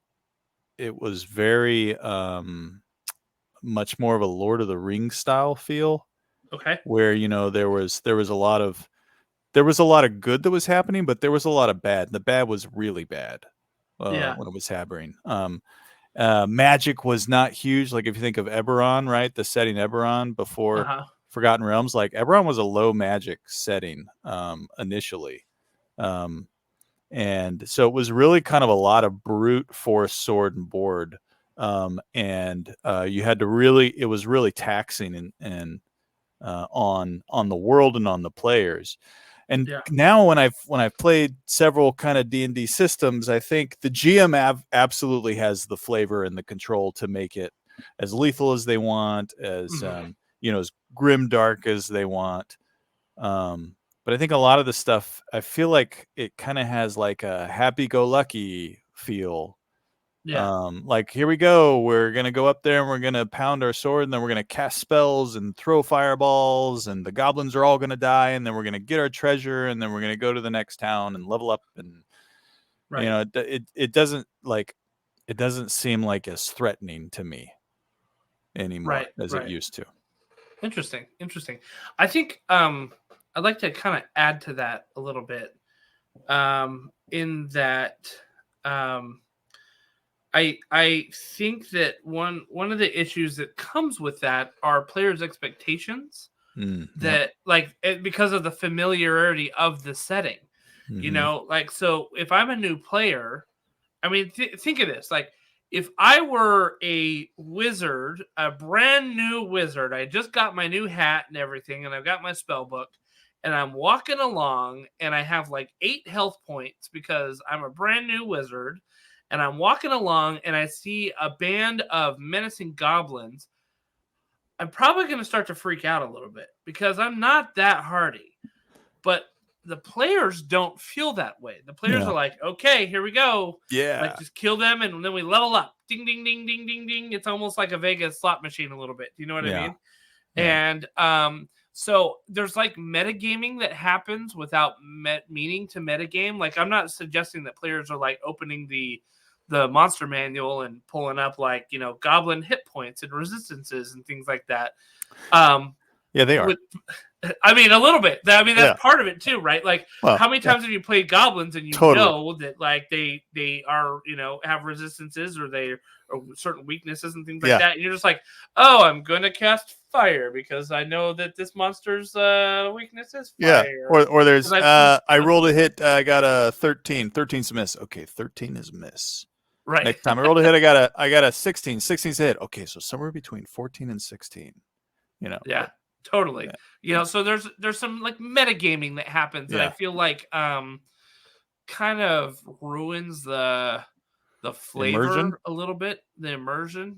much more of a Lord of the Rings style feel. Okay. Where there was a lot of good that was happening, but there was a lot of bad. The bad was really bad when it was happening. Magic was not huge. Like if you think of Eberron, right? The setting Eberron before Forgotten Realms, like Eberron was a low magic setting initially. And so it was really kind of a lot of brute force sword and board and you had to it was really taxing and on the world and on the players. And now when I've played several kind of D&D systems, I think the GM absolutely has the flavor and the control to make it as lethal as they want, as as grim dark as they want. But I think a lot of the stuff, I feel like it kind of has like a happy-go-lucky feel. Like, here we go. We're going to go up there and we're going to pound our sword, and then we're going to cast spells and throw fireballs, and the goblins are all going to die, and then we're going to get our treasure, and then we're going to go to the next town and level up. And, it doesn't seem like as threatening to me anymore as it used to. Interesting. I think I'd like to kind of add to that a little bit, in that I think that one of the issues that comes with that are players' expectations that because of the familiarity of the setting, so if I'm a new player, I mean, think of this, like if I were a wizard, a brand new wizard, I just got my new hat and everything, and I've got my spell book, and I'm walking along and I have like 8 health points because I'm a brand new wizard. And I'm walking along and I see a band of menacing goblins, I'm probably going to start to freak out a little bit because I'm not that hardy. But the players don't feel that way. The players are like, okay, here we go. Yeah. Like, just kill them and then we level up. Ding, ding, ding, ding, ding, ding. It's almost like a Vegas slot machine a little bit. Do you know what I mean? Yeah. And so there's like metagaming that happens without meaning to metagame. Like, I'm not suggesting that players are like opening the monster manual and pulling up like, goblin hit points and resistances and things like that. Yeah, they are. I mean, a little bit. I mean, that's part of it too, right? Like, how many times have you played goblins and know that like they are, have resistances or or certain weaknesses and things like that, and you're just like, oh, I'm going to cast fire because I know that this monster's weakness is fire. Yeah, or there's I rolled a hit, I got a 13. 13's a miss. Okay, 13 is a miss. Right. Next time I rolled a hit, I got a 16. 16's a hit. Okay, so somewhere between 14 and 16. Yeah, totally. Yeah. So there's some like metagaming that happens that I feel like kind of ruins the flavor immersion? A little bit, the immersion,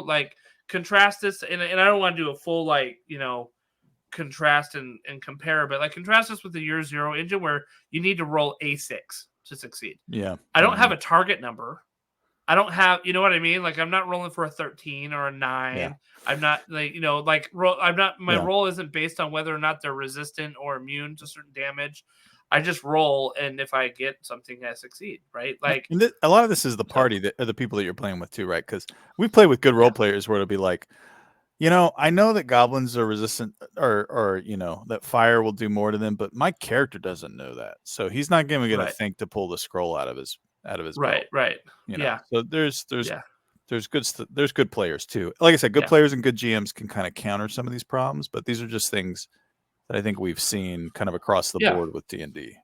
like contrast this, and I don't want to do a full like, contrast and compare, but like contrast this with the Year Zero engine where you need to roll a 6 to succeed. Yeah. I don't have a target number. I don't have, you know what I mean? Like, I'm not rolling for a 13 or a 9. Yeah. I'm not like, my roll isn't based on whether or not they're resistant or immune to certain damage. I just roll, and if I get something, I succeed, right? Like, a lot of this is the party that are the people that you're playing with too, right? Because we play with good role players where it'll be like, I know that goblins are resistant or that fire will do more to them, but my character doesn't know that. So he's not going to think to pull the scroll out of his right, belt. Right. Yeah. So there's good players too. Like I said, good players and good GMs can kind of counter some of these problems, but these are just things that I think we've seen kind of across the board with D&D.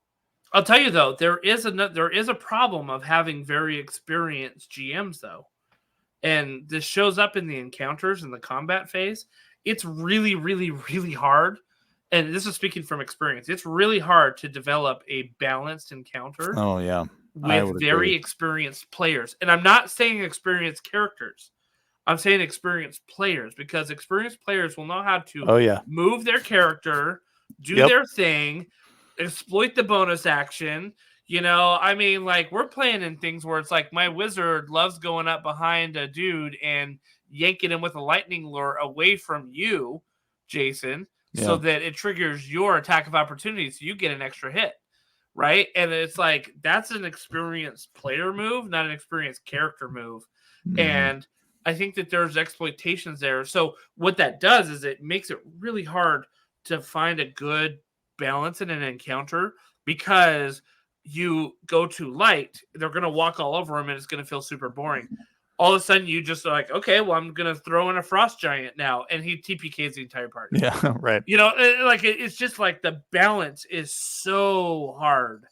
I'll tell you though, there is a problem of having very experienced GMs though. And this shows up in the encounters and the combat phase. It's really, really, really hard. And this is speaking from experience. It's really hard to develop a balanced encounter. Oh, yeah. With very experienced players. And I'm not saying experienced characters. I'm saying experienced players, because experienced players will know how to move their character, do their thing, exploit the bonus action. I mean, like, we're playing in things where it's like my wizard loves going up behind a dude and yanking him with a lightning lure away from you, Jason, so that it triggers your attack of opportunity, so you get an extra hit. Right. And it's like, that's an experienced player move, not an experienced character move. Mm-hmm. And I think that there's exploitations there. So what that does is it makes it really hard to find a good balance in an encounter, because you go too light, they're going to walk all over him and it's going to feel super boring. All of a sudden you just are like, okay, well, I'm going to throw in a frost giant now. And he TPKs the entire party. Yeah, right. Like, it's just like the balance is so hard.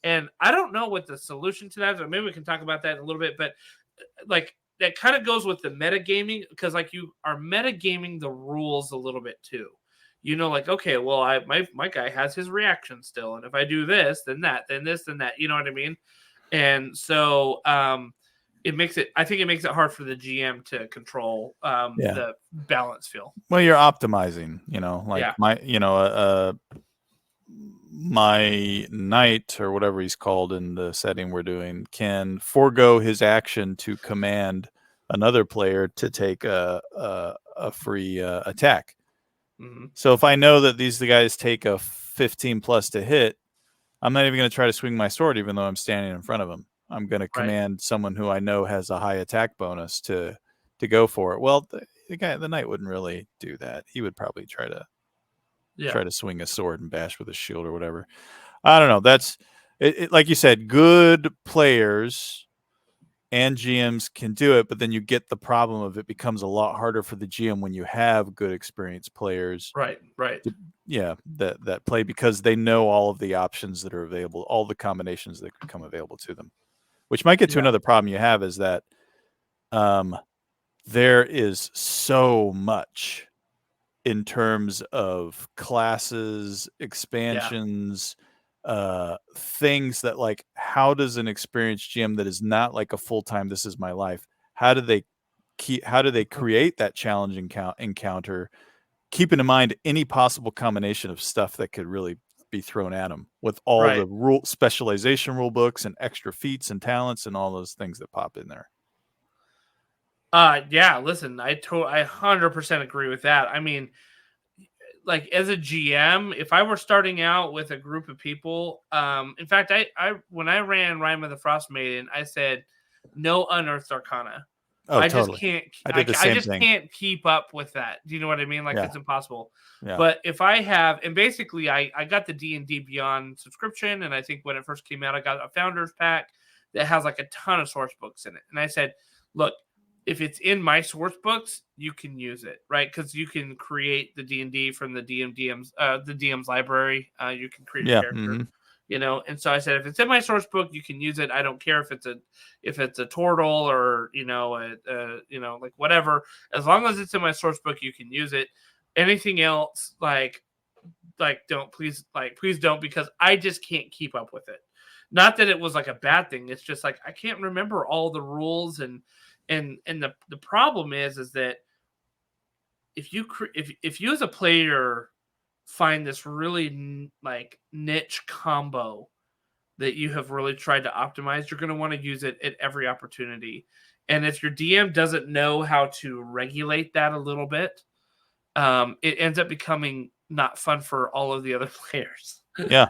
And I don't know what the solution to that is. Maybe we can talk about that in a little bit. But like, that kind of goes with the metagaming, because like you are metagaming the rules a little bit too. Like, okay, well, my guy has his reaction still, and if I do this, then that, then this, then that. You know what I mean? And so I think it makes it hard for the GM to control the balance feel. Well, you're optimizing, my knight or whatever he's called in the setting we're doing can forego his action to command another player to take a free attack. Mm-hmm. So if I know that these guys take a 15 plus to hit, I'm not even going to try to swing my sword, even though I'm standing in front of them. I'm going to command someone who I know has a high attack bonus to go for it. Well, the knight wouldn't really do that. He would probably try to swing a sword and bash with a shield or whatever. I don't know. That's it, like you said, good players and GMs can do it, but then you get the problem of it becomes a lot harder for the GM when you have good experienced players. Right. That play because they know all of the options that are available, all the combinations that become available to them. Which might get to another problem you have is that there is so much in terms of classes, expansions, things that like, how does an experienced GM that is not like a full-time, this is my life, how do they create that challenge encounter, keeping in mind any possible combination of stuff that could really be thrown at them with all the specialization rule books and extra feats and talents and all those things that pop in there. Yeah, listen, I 100% agree with that. I mean, like as a GM, if I were starting out with a group of people, in fact, I when I ran Rime of the Frost Maiden, I said no unearthed arcana. Oh, I totally. just can't. I did the same thing. Can't keep up with that. Do you know what I mean? Like it's impossible. Yeah. But if I have, and basically, I got the D&D Beyond subscription, and I think when it first came out, I got a founders pack that has like a ton of source books in it, and I said, look, if it's in my source books, you can use it, right? Because you can create the D&D from the DM's library. You can create a character, And so I said, if it's in my source book, you can use it. I don't care if it's a turtle or like whatever. As long as it's in my source book, you can use it. Anything else, please don't, because I just can't keep up with it. Not that it was like a bad thing. It's just like I can't remember all the rules and the problem is that if you as a player find this really like niche combo that you have really tried to optimize, you're going to want to use it at every opportunity. And if your DM doesn't know how to regulate that a little bit, it ends up becoming not fun for all of the other players. Yeah.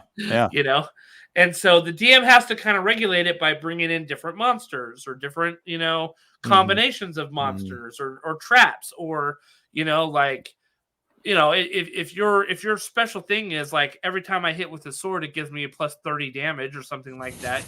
And so the DM has to kind of regulate it by bringing in different monsters or different, combinations of monsters or traps, or, if your special thing is like every time I hit with a sword, it gives me a plus 30 damage or something like that,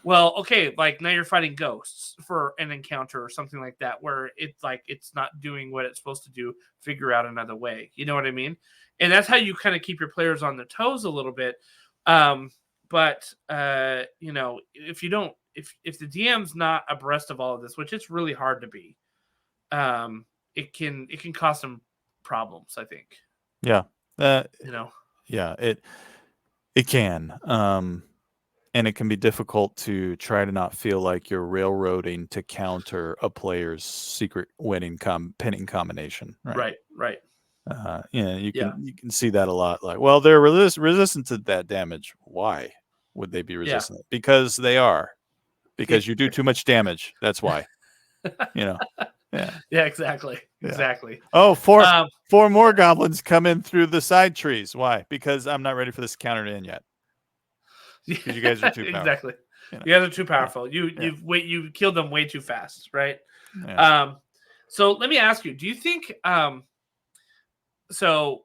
well, okay, like now you're fighting ghosts for an encounter or something like that, where it's like, it's not doing what it's supposed to do, figure out another way. You know what I mean? And that's how you kind of keep your players on their toes a little bit. But if you don't, if the DM's not abreast of all of this, which it's really hard to be, it can cause some problems, I think. Yeah. Yeah, it can. And it can be difficult to try to not feel like you're railroading to counter a player's secret winning pinning combination. Right. You can see that a lot. Like, well, they're resistant to that damage. Why would they be resistant? Because they are. Because you do too much damage. That's why. Yeah. Yeah, exactly. Oh, four more goblins come in through the side trees. Why? Because I'm not ready for this counter to end yet. Because you guys are too powerful. Exactly. You guys are too powerful. You killed them way too fast, right? Yeah. So let me ask you, do you think so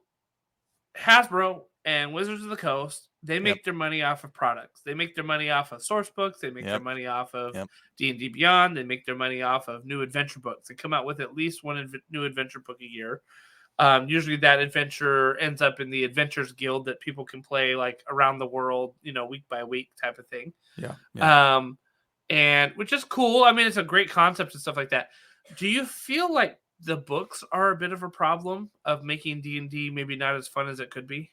Hasbro and Wizards of the Coast, they make their money off of products. They make their money off of source books. They make their money off of D&D Beyond. They make their money off of new adventure books. They come out with at least one new adventure book a year. Usually that adventure ends up in the Adventures Guild that people can play like around the world, week by week type of thing. and which is cool. I mean, it's a great concept and stuff like that. Do you feel like the books are a bit of a problem of making D&D maybe not as fun as it could be?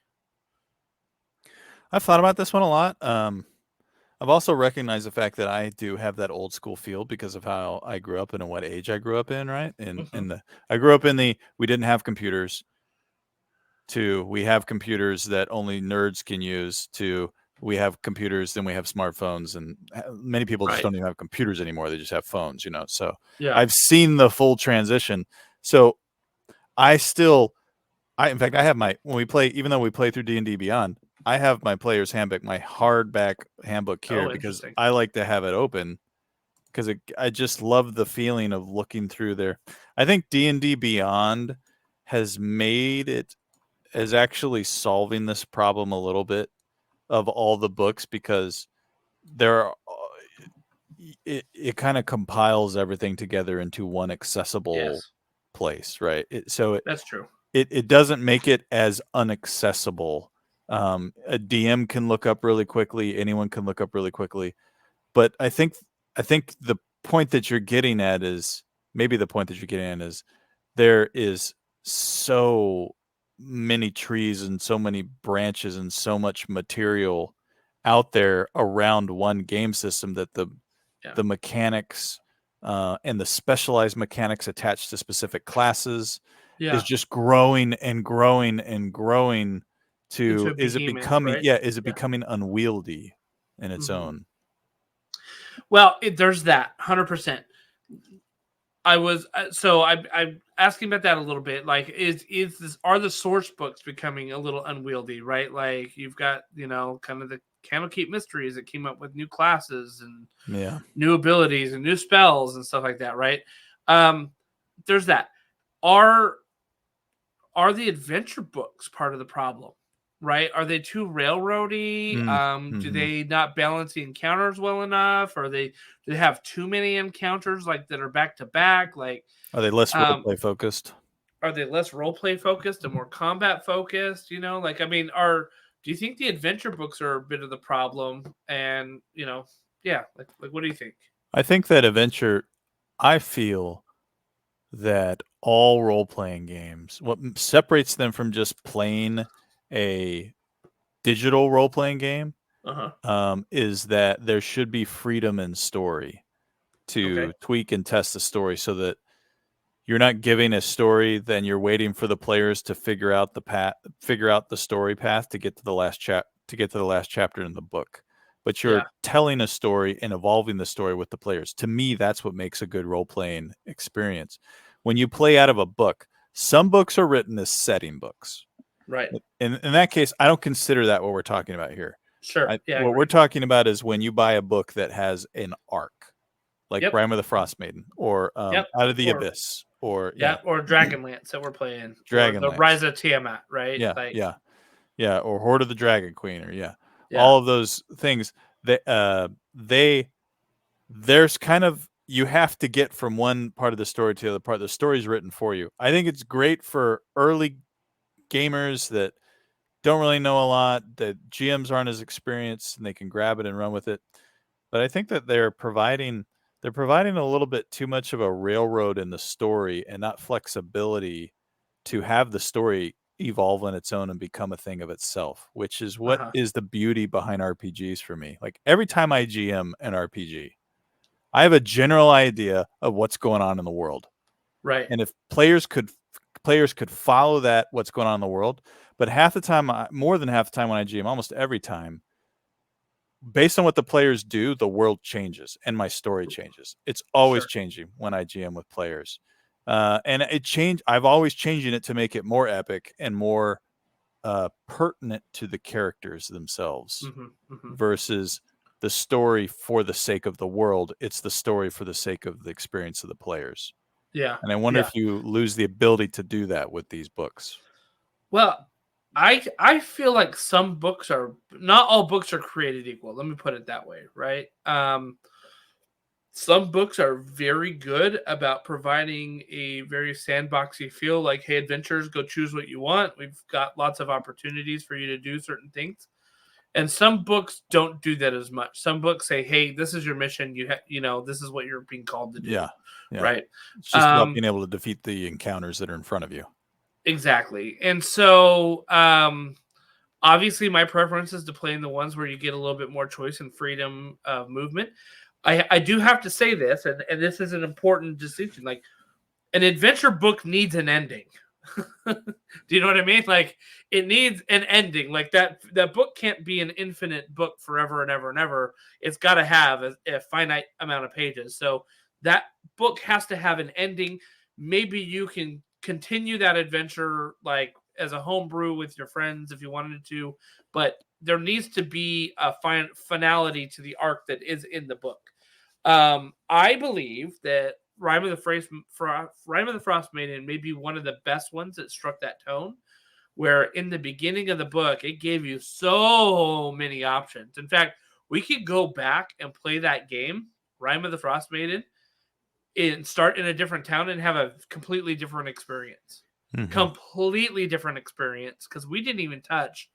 I've thought about this one a lot. I've also recognized the fact that I do have that old school feel because of how I grew up and what age I grew up in, right? I grew up in we didn't have computers, to we have computers that only nerds can use, to we have computers, then we have smartphones, and many people just don't even have computers anymore. They just have phones, So I've seen the full transition. So in fact, I have even though we play through D&D Beyond, I have my player's handbook, my hardback handbook here because I like to have it open because I just love the feeling of looking through there. I think D&D Beyond has actually solving this problem a little bit of all the books because it kind of compiles everything together into one accessible place, right? That's true. It doesn't make it as unaccessible. A DM can look up really quickly. Anyone can look up really quickly. But I think the point that you're getting at is there is so many trees and so many branches and so much material out there around one game system that the mechanics and the specialized mechanics attached to specific classes is just growing and growing and growing to is it becoming unwieldy in its own? Well, there's that 100%. I'm asking about that a little bit. Like, are the source books becoming a little unwieldy, right? Like, you've got kind of the Candlekeep Mysteries that came up with new classes and new abilities and new spells and stuff like that, right? There's that. Are the adventure books part of the problem? Right? Are they too railroady? Do they not balance the encounters well enough? Do they have too many encounters like that are back to back? Like, are they less roleplay focused? Are they less roleplay focused and more combat focused? Like, I mean, do you think the adventure books are a bit of the problem? And like what do you think? I think that I feel that all role-playing games, what separates them from just playing a digital role-playing game, is that there should be freedom in story to tweak and test the story so that you're not giving a story, then you're waiting for the players to figure out the story path to get to the last chapter in the book. But you're telling a story and evolving the story with the players. To me, that's what makes a good role-playing experience. When you play out of a book, some books are written as setting books. Right. In that case, I don't consider that what we're talking about here. Sure. What we're talking about is when you buy a book that has an arc, like Rime of the Frost Maiden, or Out of the Abyss, or Dragonlance that we're playing, Dragonlance, the Rise of Tiamat, right? Or Horde of the Dragon Queen, or all of those things. There's kind of, you have to get from one part of the story to the other part. The story's written for you. I think it's great for early gamers that don't really know a lot, that GMs aren't as experienced, and they can grab it and run with it. But I think that they're providing a little bit too much of a railroad in the story and not flexibility to have the story evolve on its own and become a thing of itself, which is what is the beauty behind RPGs for me. Like, every time I GM an RPG, I have a general idea of what's going on in the world. Right. And if players could follow that, what's going on in the world, but more than half the time when I GM, almost every time, based on what the players do, the world changes and my story changes. It's always changing when I GM with players. And I've always changing it to make it more epic and more pertinent to the characters themselves versus the story for the sake of the world. It's the story for the sake of the experience of the players. Yeah. And I wonder if you lose the ability to do that with these books. Well, I feel like some books not all books are created equal. Let me put it that way, right? Some books are very good about providing a very sandboxy feel, like, hey, adventurers, go choose what you want. We've got lots of opportunities for you to do certain things. And some books don't do that as much. Some books say, "Hey, this is your mission. This is what you're being called to do." Yeah. Right. It's just about being able to defeat the encounters that are in front of you. Exactly. And so, obviously, my preference is to play in the ones where you get a little bit more choice and freedom of movement. I do have to say this, and this is an important distinction. Like, an adventure book needs an ending. Do you know what I mean? Like, it needs an ending. Like that book can't be an infinite book forever and ever and ever. It's got to have a finite amount of pages. So that book has to have an ending. Maybe you can continue that adventure like as a homebrew with your friends if you wanted to, but there needs to be a finality to the arc that is in the book. I believe that Rime of the Frost Maiden may be one of the best ones that struck that tone, where in the beginning of the book, it gave you so many options. In fact, we could go back and play that game, Rime of the Frost Maiden, and start in a different town and have a completely different experience. Mhm. Completely different experience, because we didn't even touch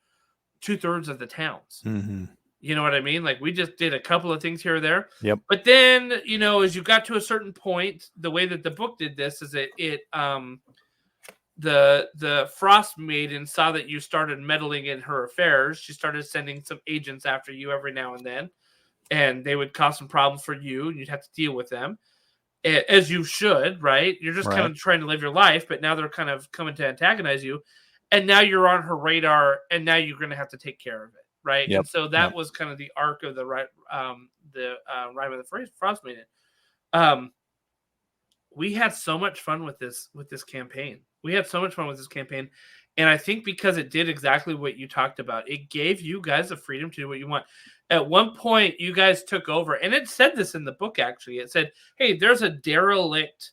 2/3 of the towns. Mhm. You know what I mean? Like, we just did a couple of things here or there. Yep. But then, as you got to a certain point, the way that the book did this is the Frost Maiden saw that you started meddling in her affairs. She started sending some agents after you every now and then, and they would cause some problems for you, and you'd have to deal with them, as you should, right? You're just kind of trying to live your life, but now they're kind of coming to antagonize you, and now you're on her radar, and now you're going to have to take care of it. Right. Yep. And so that was kind of the arc of the Rime of the Frost Maiden. We had so much fun with this campaign. And I think because it did exactly what you talked about, it gave you guys the freedom to do what you want. At one point, you guys took over, and it said this in the book, actually. It said, hey, there's a derelict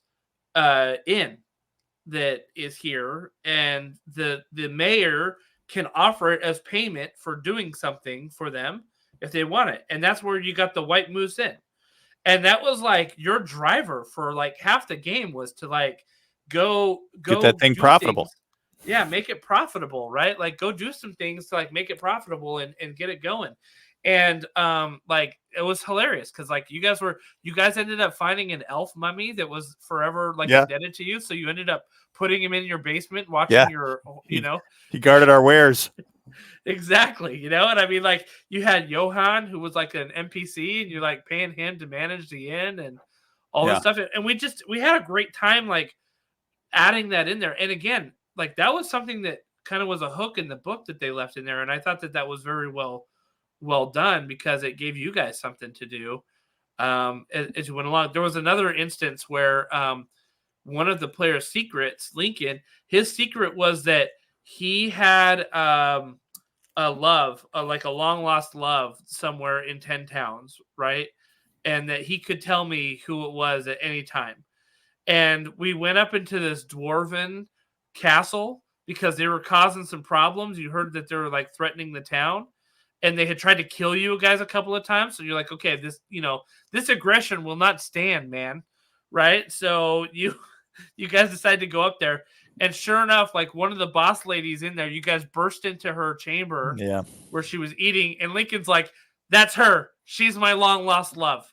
inn that is here, and the mayor can offer it as payment for doing something for them if they want it. And that's where you got the White Moose Inn. And that was like your driver for like half the game was to like go get that thing profitable. Things. Yeah, make it profitable, right? Like go do some things to like make it profitable and get it going. And like it was hilarious because like you guys ended up finding an elf mummy that was forever like indebted to you. So you ended up putting him in your basement, watching your he guarded our wares. Exactly, and I mean, like you had Johan, who was like an NPC, and you're like paying him to manage the inn and all this stuff. And we had a great time, like adding that in there. And again, like that was something that kind of was a hook in the book that they left in there, and I thought that was very well done because it gave you guys something to do as you went along. There was another instance where one of the players' secrets, Lincoln, his secret was that he had a love, like a long lost love somewhere in 10 towns, right? And that he could tell me who it was at any time. And we went up into this dwarven castle because they were causing some problems. You heard that they were like threatening the town, and they had tried to kill you guys a couple of times. So you're like, okay, this aggression will not stand, man. Right? So you guys decided to go up there. And sure enough, like one of the boss ladies in there, you guys burst into her chamber where she was eating. And Lincoln's like, that's her. She's my long lost love.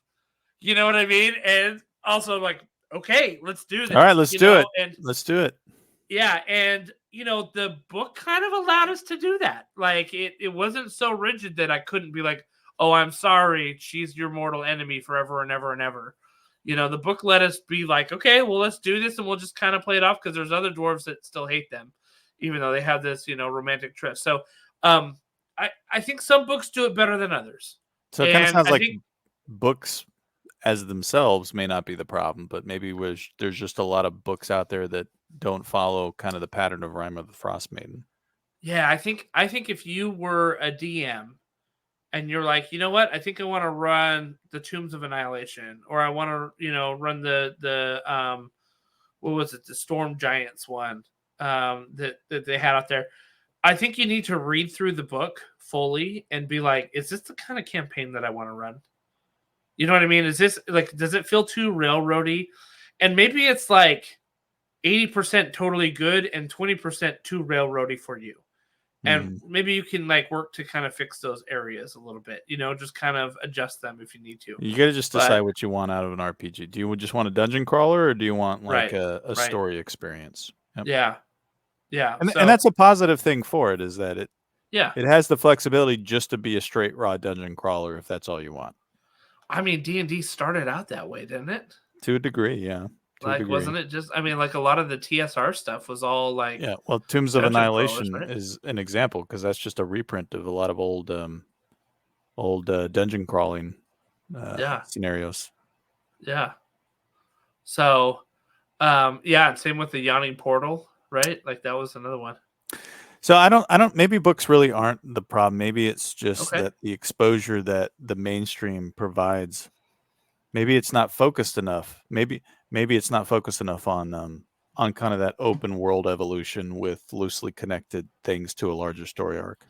You know what I mean? And also like, okay, let's do this. All right, let's do it. Let's do it. Yeah. And, the book kind of allowed us to do that. Like it wasn't so rigid that I couldn't be like, oh, I'm sorry. She's your mortal enemy forever and ever and ever. The book let us be like, okay, well, let's do this, and we'll just kind of play it off because there's other dwarves that still hate them, even though they have this, romantic tryst. So, I think some books do it better than others. So it kind of sounds like books as themselves may not be the problem, but maybe there's just a lot of books out there that don't follow kind of the pattern of Rime of the Frost Maiden. Yeah, I think if you were a DM and you're like, you know what, I think I want to run the Tombs of Annihilation, or I want to, run the what was it, the Storm Giants one that they had out there. I think you need to read through the book fully and be like, is this the kind of campaign that I want to run? You know what I mean? Is this like, does it feel too railroady? And maybe it's like 80% totally good and 20% too railroady for you. And maybe you can like work to kind of fix those areas a little bit, just kind of adjust them if you need to. You got to just decide what you want out of an RPG. Do you just want a dungeon crawler, or do you want like a story experience? Yep. Yeah. And that's a positive thing for it, is that it has the flexibility just to be a straight raw dungeon crawler if that's all you want. I mean, D&D started out that way, didn't it? To a degree, yeah. Wasn't it just? I mean, like a lot of the TSR stuff was all like. Yeah, well, Tombs of Annihilation is an example, because that's just a reprint of a lot of old dungeon crawling scenarios. Yeah. So, and same with the Yawning Portal, right? Like that was another one. So I don't. Maybe books really aren't the problem. Maybe it's just that the exposure that the mainstream provides. Maybe it's not focused enough. Maybe it's not focused enough on kind of that open world evolution with loosely connected things to a larger story arc.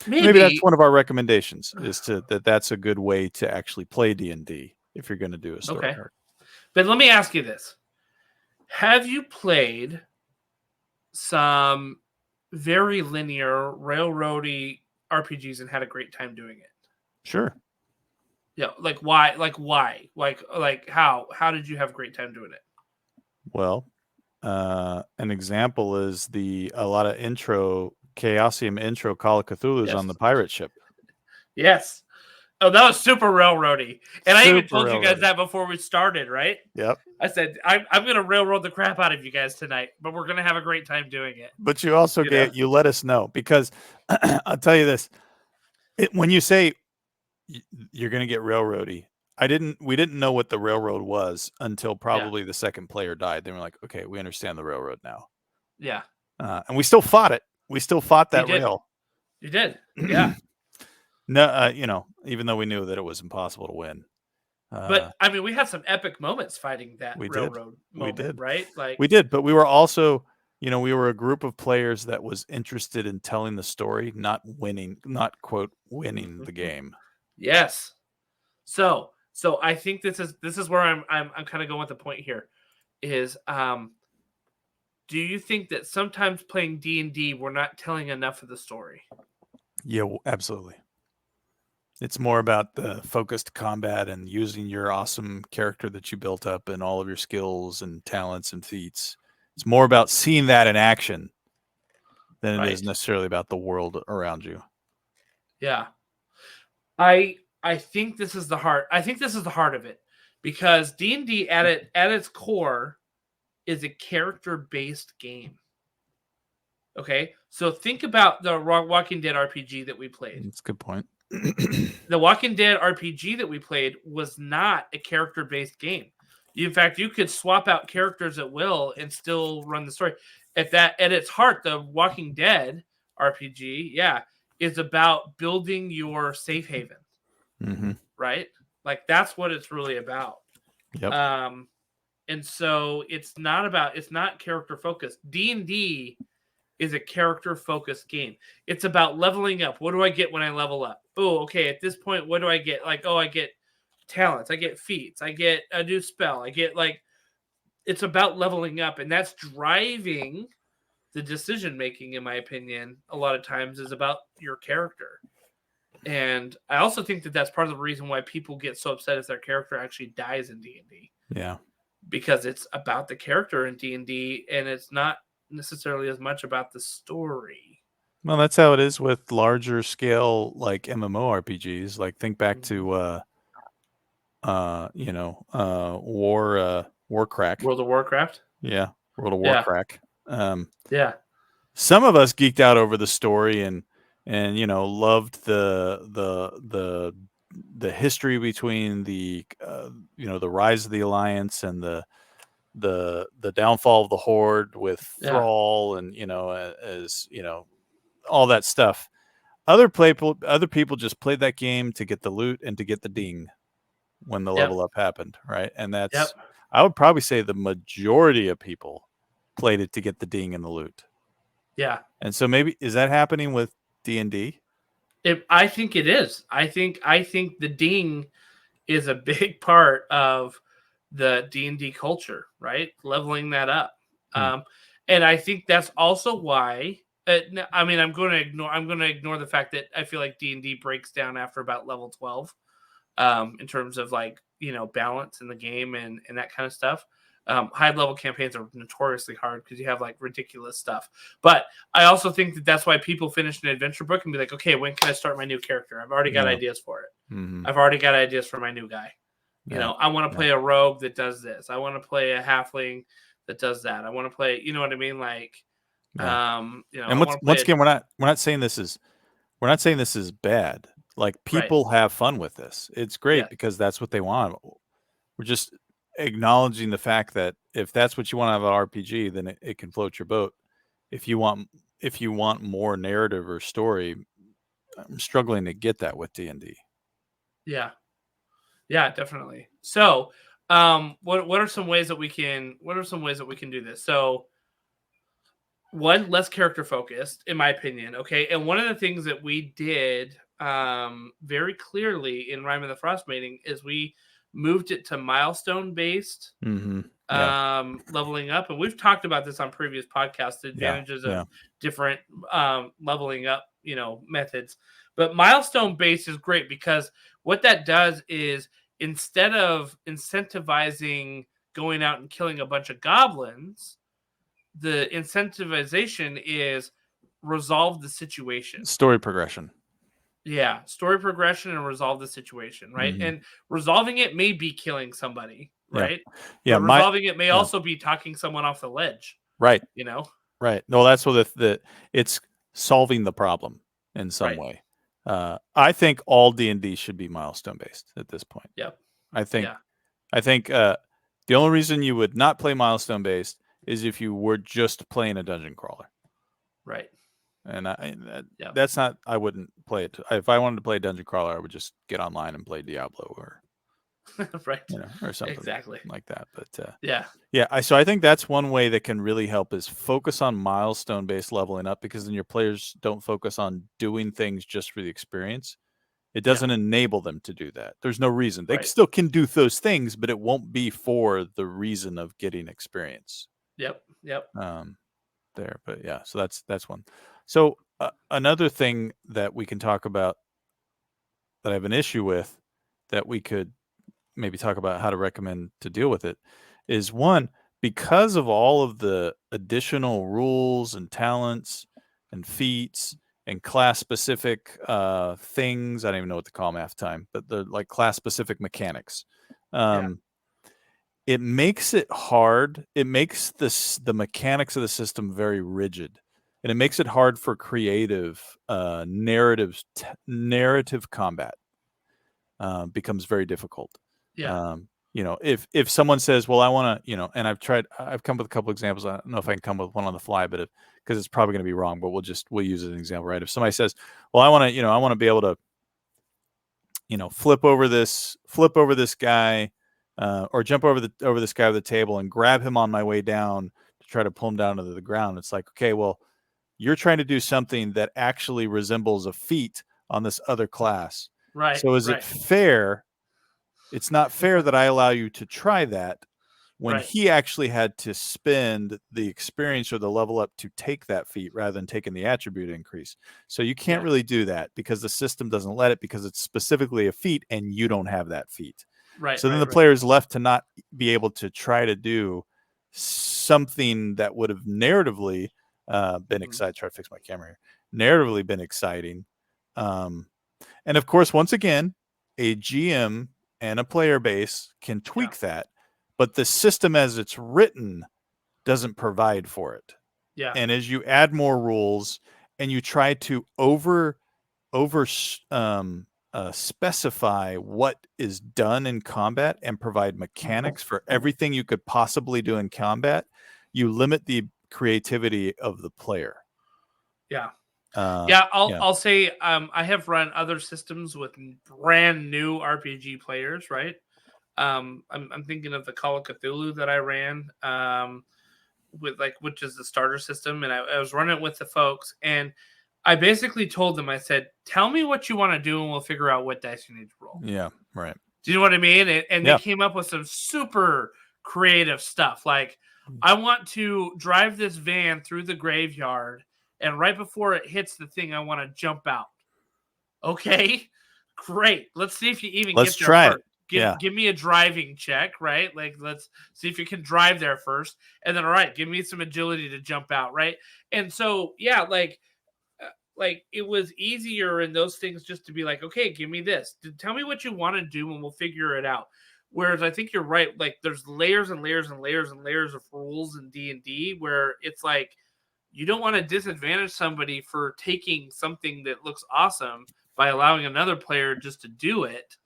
Maybe that's one of our recommendations, is that's a good way to actually play D&D if you're going to do a story arc. But let me ask you this. Have you played some very linear, railroady RPGs and had a great time doing it? Sure. Yeah, like why? Like how? How did you have a great time doing it? Well, an example is a lot of Chaosium intro Call of Cthulhu's on the pirate ship. Yes. Oh, that was super railroady. And I even told you guys that before we started, right? Yep. I said, I'm going to railroad the crap out of you guys tonight, but we're going to have a great time doing it. But you also you let us know, because I'll tell you this. When you say you're going to get railroady, we didn't know what the railroad was until probably the second player died. Then we're like, okay, we understand the railroad now. Yeah. And we still fought it. We still fought that rail. You did. Yeah. No, even though we knew that it was impossible to win. But I mean, we had some epic moments fighting that railroad moment, we did. Right? Like we did, but we were also, we were a group of players that was interested in telling the story, not quote winning the game. Yes. So I think this is where I'm kind of going with the point here is do you think that sometimes playing D&D we're not telling enough of the story? Yeah, absolutely. It's more about the focused combat and using your awesome character that you built up and all of your skills and talents and feats. It's more about seeing that in action than it is necessarily about the world around you. Yeah. I think this is the heart. I think this is the heart of it, because D&D at its core is a character-based game. Okay? So think about the Walking Dead RPG that we played. That's a good point. The Walking Dead RPG that we played was not a character-based game. In fact, you could swap out characters at will and still run the story. At its heart, the Walking Dead RPG, is about building your safe haven. Mm-hmm. Right? Like that's what it's really about. Yep. And so it's not character focused. D&D is a character focused game. It's about leveling up. What do I get when I level up? Oh, okay. At this point, what do I get? Like, I get talents. I get feats. I get a new spell. I get it's about leveling up, and that's driving the decision making. In my opinion, a lot of times is about your character. And I also think that that's part of the reason why people get so upset if their character actually dies in D&D. Yeah. Because it's about the character in D&D, and it's not necessarily as much about the story. Well, that's how it is with larger scale, like MMORPGs. Like think back to, Warcraft. World of Warcraft? Yeah. World of Warcraft. Yeah. Some of us geeked out over the story and loved the history between the rise of the Alliance and the downfall of the Horde with Thrall and all that stuff. Other people just played that game to get the loot and to get the ding when the level up happened, right? And that's I would probably say the majority of people played it to get the ding and the loot. Yeah. And so maybe is that happening with D&D? I think it is. I think the ding is a big part of the D&D culture, right? Leveling that up. And I think that's also why No, I mean, I'm going to ignore the fact that I feel like D&D breaks down after about level 12, in terms of like, balance in the game and that kind of stuff. High level campaigns are notoriously hard because you have like ridiculous stuff. But I also think that that's why people finish an adventure book and be like, okay, when can I start my new character? I've already got ideas for it. Mm-hmm. I've already got ideas for my new guy. I want to play a rogue that does this. I want to play a halfling that does that. I want to play, you know what I mean? Like, and once again, we're not saying this is bad. Like, people have fun with this. It's great because that's what they want. We're just acknowledging the fact that if that's what you want out of an RPG, then it can float your boat. If you want more narrative or story, I'm struggling to get that with D&D. Yeah, definitely. So, what are some ways that we can do this? So, one, less character focused, in my opinion. Okay, and one of the things that we did very clearly in Rime of the Frost Mating is we moved it to milestone based leveling up, and we've talked about this on previous podcasts, the advantages of different leveling up methods. But milestone based is great because what that does is, instead of incentivizing going out and killing a bunch of goblins, the incentivization is resolve the situation. Story progression. Yeah, story progression and resolve the situation, right? Mm-hmm. And resolving it may be killing somebody, right? Yeah. But resolving it may also be talking someone off the ledge. Right. Right. No, that's what it's solving the problem in some way. I think all D&D should be milestone based at this point. Yep. I think the only reason you would not play milestone based is if you were just playing a dungeon crawler. Right. And that's not, I wouldn't play it. If I wanted to play dungeon crawler, I would just get online and play Diablo or right, or something exactly like that. But so I think that's one way that can really help is focus on milestone based leveling up, because then your players don't focus on doing things just for the experience. It doesn't enable them to do that. There's no reason. They still can do those things, but it won't be for the reason of getting experience. Yep. There, but so that's one. So another thing that we can talk about that I have an issue with, that we could maybe talk about how to recommend to deal with it, is one, because of all of the additional rules and talents and feats and class specific things, I don't even know what to call them half the time, but the like class specific mechanics. It makes it hard. It makes the mechanics of the system very rigid, and it makes it hard for creative narrative combat. Becomes very difficult. If someone says, "Well, I want to," and I've come with a couple examples. I don't know if I can come with one on the fly, but because it's probably going to be wrong, but we'll use it as an example, right? If somebody says, "Well, I want to be able to, flip over this guy." Or jump over this guy with the table and grab him on my way down to try to pull him down to the ground. It's like, okay, well, you're trying to do something that actually resembles a feat on this other class. Right. So is it fair? It's not fair that I allow you to try that when he actually had to spend the experience or the level up to take that feat rather than taking the attribute increase. So you can't really do that because the system doesn't let it, because it's specifically a feat and you don't have that feat. Right. So then the player is left to not be able to try to do something that would have narratively been exciting. Try to fix my camera here. Narratively been exciting. And of course, once again, a GM and a player base can tweak that, but the system as it's written doesn't provide for it. Yeah. And as you add more rules and you try to specify what is done in combat and provide mechanics for everything you could possibly do in combat, you limit the creativity of the player. I'll say I have run other systems with brand new RPG players, right? I'm thinking of the Call of Cthulhu that I ran which is the starter system, and I was running it with the folks, and I basically told them, I said, tell me what you want to do and we'll figure out what dice you need to roll. Yeah, right. Do you know what I mean? And they came up with some super creative stuff. Like, I want to drive this van through the graveyard and right before it hits the thing, I want to jump out. Okay, great. Let's see if you even Let's get there try first. it. Give me a driving check, right? Like, let's see if you can drive there first. And then, all right, give me some agility to jump out, right? And so, yeah, like it was easier in those things just to be like, okay, give me this. Tell me what you want to do and we'll figure it out. Whereas I think you're right. Like there's layers and layers and layers and layers of rules in D&D where it's like, you don't want to disadvantage somebody for taking something that looks awesome by allowing another player just to do it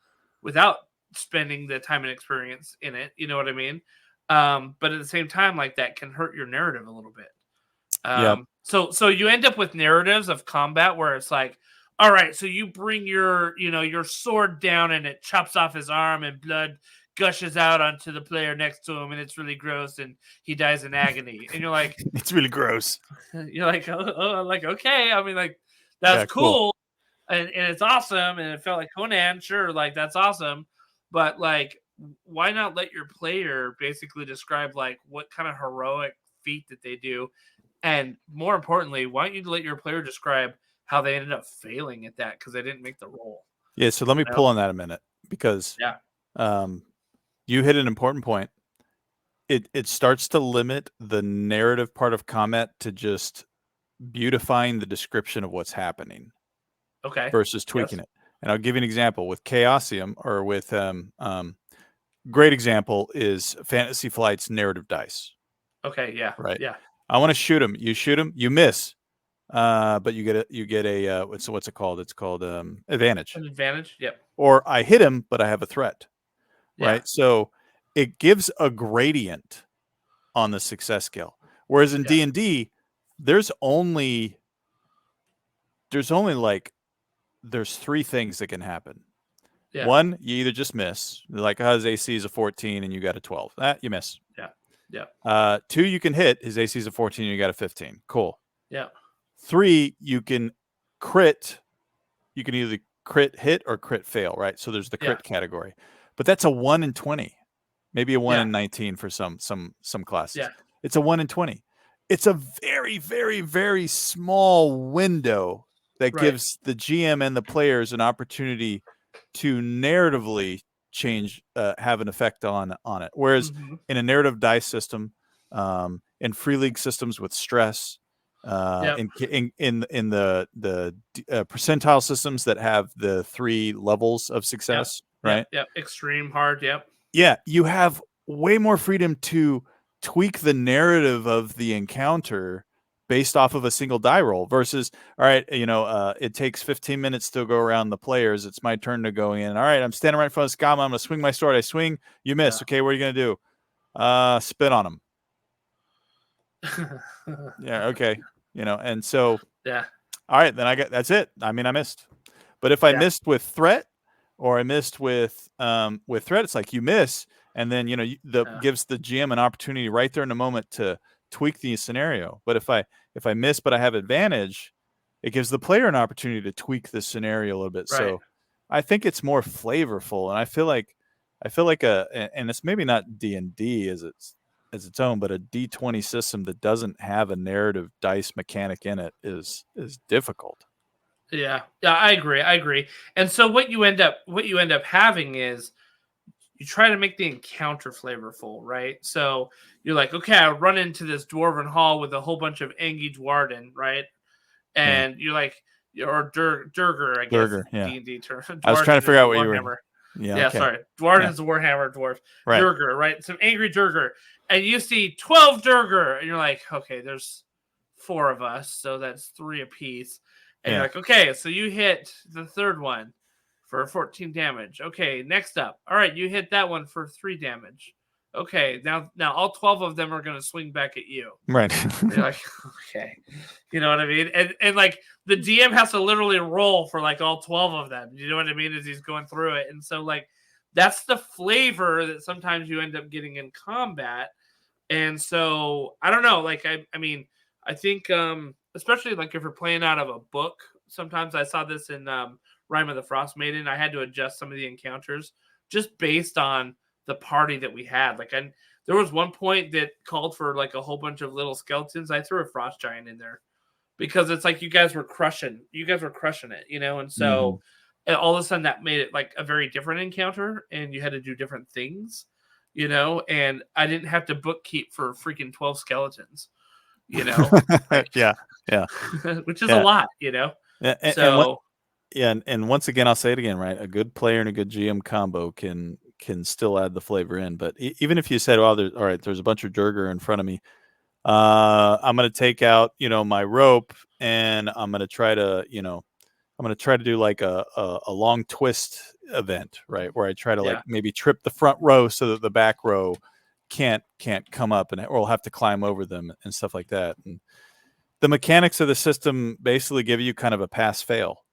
without spending the time and experience in it. You know what I mean? But at the same time, like that can hurt your narrative a little bit. Yep. So you end up with narratives of combat where it's like, all right, so you bring your, your sword down and it chops off his arm and blood gushes out onto the player next to him and it's really gross and he dies in agony. And you're like, it's really gross. You're like, like, okay. I mean, like, that's cool. And it's awesome. And it felt like Conan, sure, like that's awesome. But like, why not let your player basically describe like what kind of heroic feat that they do? And more importantly, why don't you let your player describe how they ended up failing at that because they didn't make the roll? Yeah, so let me pull on that a minute because you hit an important point. It starts to limit the narrative part of combat to just beautifying the description of what's happening. Okay. Versus tweaking it. And I'll give you an example with Chaosium or with great example is Fantasy Flight's narrative dice. Okay, yeah. Right. Yeah. I want to shoot him. You shoot him, you miss. But you get a what's it called? It's called advantage. An advantage, yep. Or I hit him, but I have a threat. Right. Yeah. So it gives a gradient on the success scale. Whereas in D&D, there's only like there's 3 things that can happen. Yeah. 1, you either just miss, like his AC is a 14 and you got a 12. You miss. Yeah. 2, you can hit, his AC is a 14 and you got a 15. Cool. Yeah. 3, you can crit. You can either crit hit or crit fail, right? So there's the crit category. But that's a 1 in 20. Maybe a 1 in 19 for some classes. Yeah. It's a 1 in 20. It's a very, very, very small window that gives the GM and the players an opportunity to narratively change, have an effect on it. Whereas in a narrative dice system, in free league systems with stress, in the percentile systems that have the 3 levels of success, right? Yep. Extreme, hard. Yep. Yeah, you have way more freedom to tweak the narrative of the encounter based off of a single die roll versus, all right, it takes 15 minutes to go around the players. It's my turn to go in. All right, I'm standing right in front of Scama. I'm going to swing my sword. I swing. You miss. Yeah. Okay, what are you going to do? Spit on him. Yeah, okay. And so, yeah. All right, then that's it. I mean, I missed. But if I missed with threat or I missed with threat, it's like you miss. And then, gives the GM an opportunity right there in the moment to tweak the scenario. But if I miss, but I have advantage, it gives the player an opportunity to tweak the scenario a little bit. Right. So I think it's more flavorful. And I feel like and it's maybe not D&D as its own, but a D20 system that doesn't have a narrative dice mechanic in it is difficult. Yeah, I agree. And so what you end up having is you try to make the encounter flavorful, right? So you're like, okay, I run into this dwarven hall with a whole bunch of Angie Dwarden, right? And you're like, or Durger, I guess. Durger, yeah. D&D term. I was trying to figure out what you were. Yeah, okay. Sorry. Dwarden's the Warhammer dwarf. Right. Durger, right? Some angry Durger. And you see 12 Durger, and you're like, okay, there's 4 of us, so that's 3 apiece. And you're like, okay, so you hit the third one for 14 damage. Okay, next up. All right, you hit that one for 3 damage. Okay, now all 12 of them are going to swing back at you. Right. You're like, okay. You know what I mean? And like the DM has to literally roll for like all 12 of them. You know what I mean? As he's going through it. And so like that's the flavor that sometimes you end up getting in combat. And so I don't know. Like I mean, I think especially like if you're playing out of a book, sometimes I saw this in Rime of the Frost Maiden. I had to adjust some of the encounters just based on the party that we had. Like there was one point that called for like a whole bunch of little skeletons. I threw a frost giant in there because it's like you guys were crushing it, and so and all of a sudden that made it like a very different encounter, and you had to do different things, and I didn't have to bookkeep for freaking 12 skeletons, like, yeah, which is a lot, Yeah, so and once again, I'll say it again, right? A good player and a good GM combo can still add the flavor in. But even if you said, "Well, there's a bunch of Durger in front of me," I'm going to take out, my rope, and I'm going to try to, do like a long twist event, right? Where I try to like maybe trip the front row so that the back row can't come up, or will have to climb over them and stuff like that. And the mechanics of the system basically give you kind of a pass fail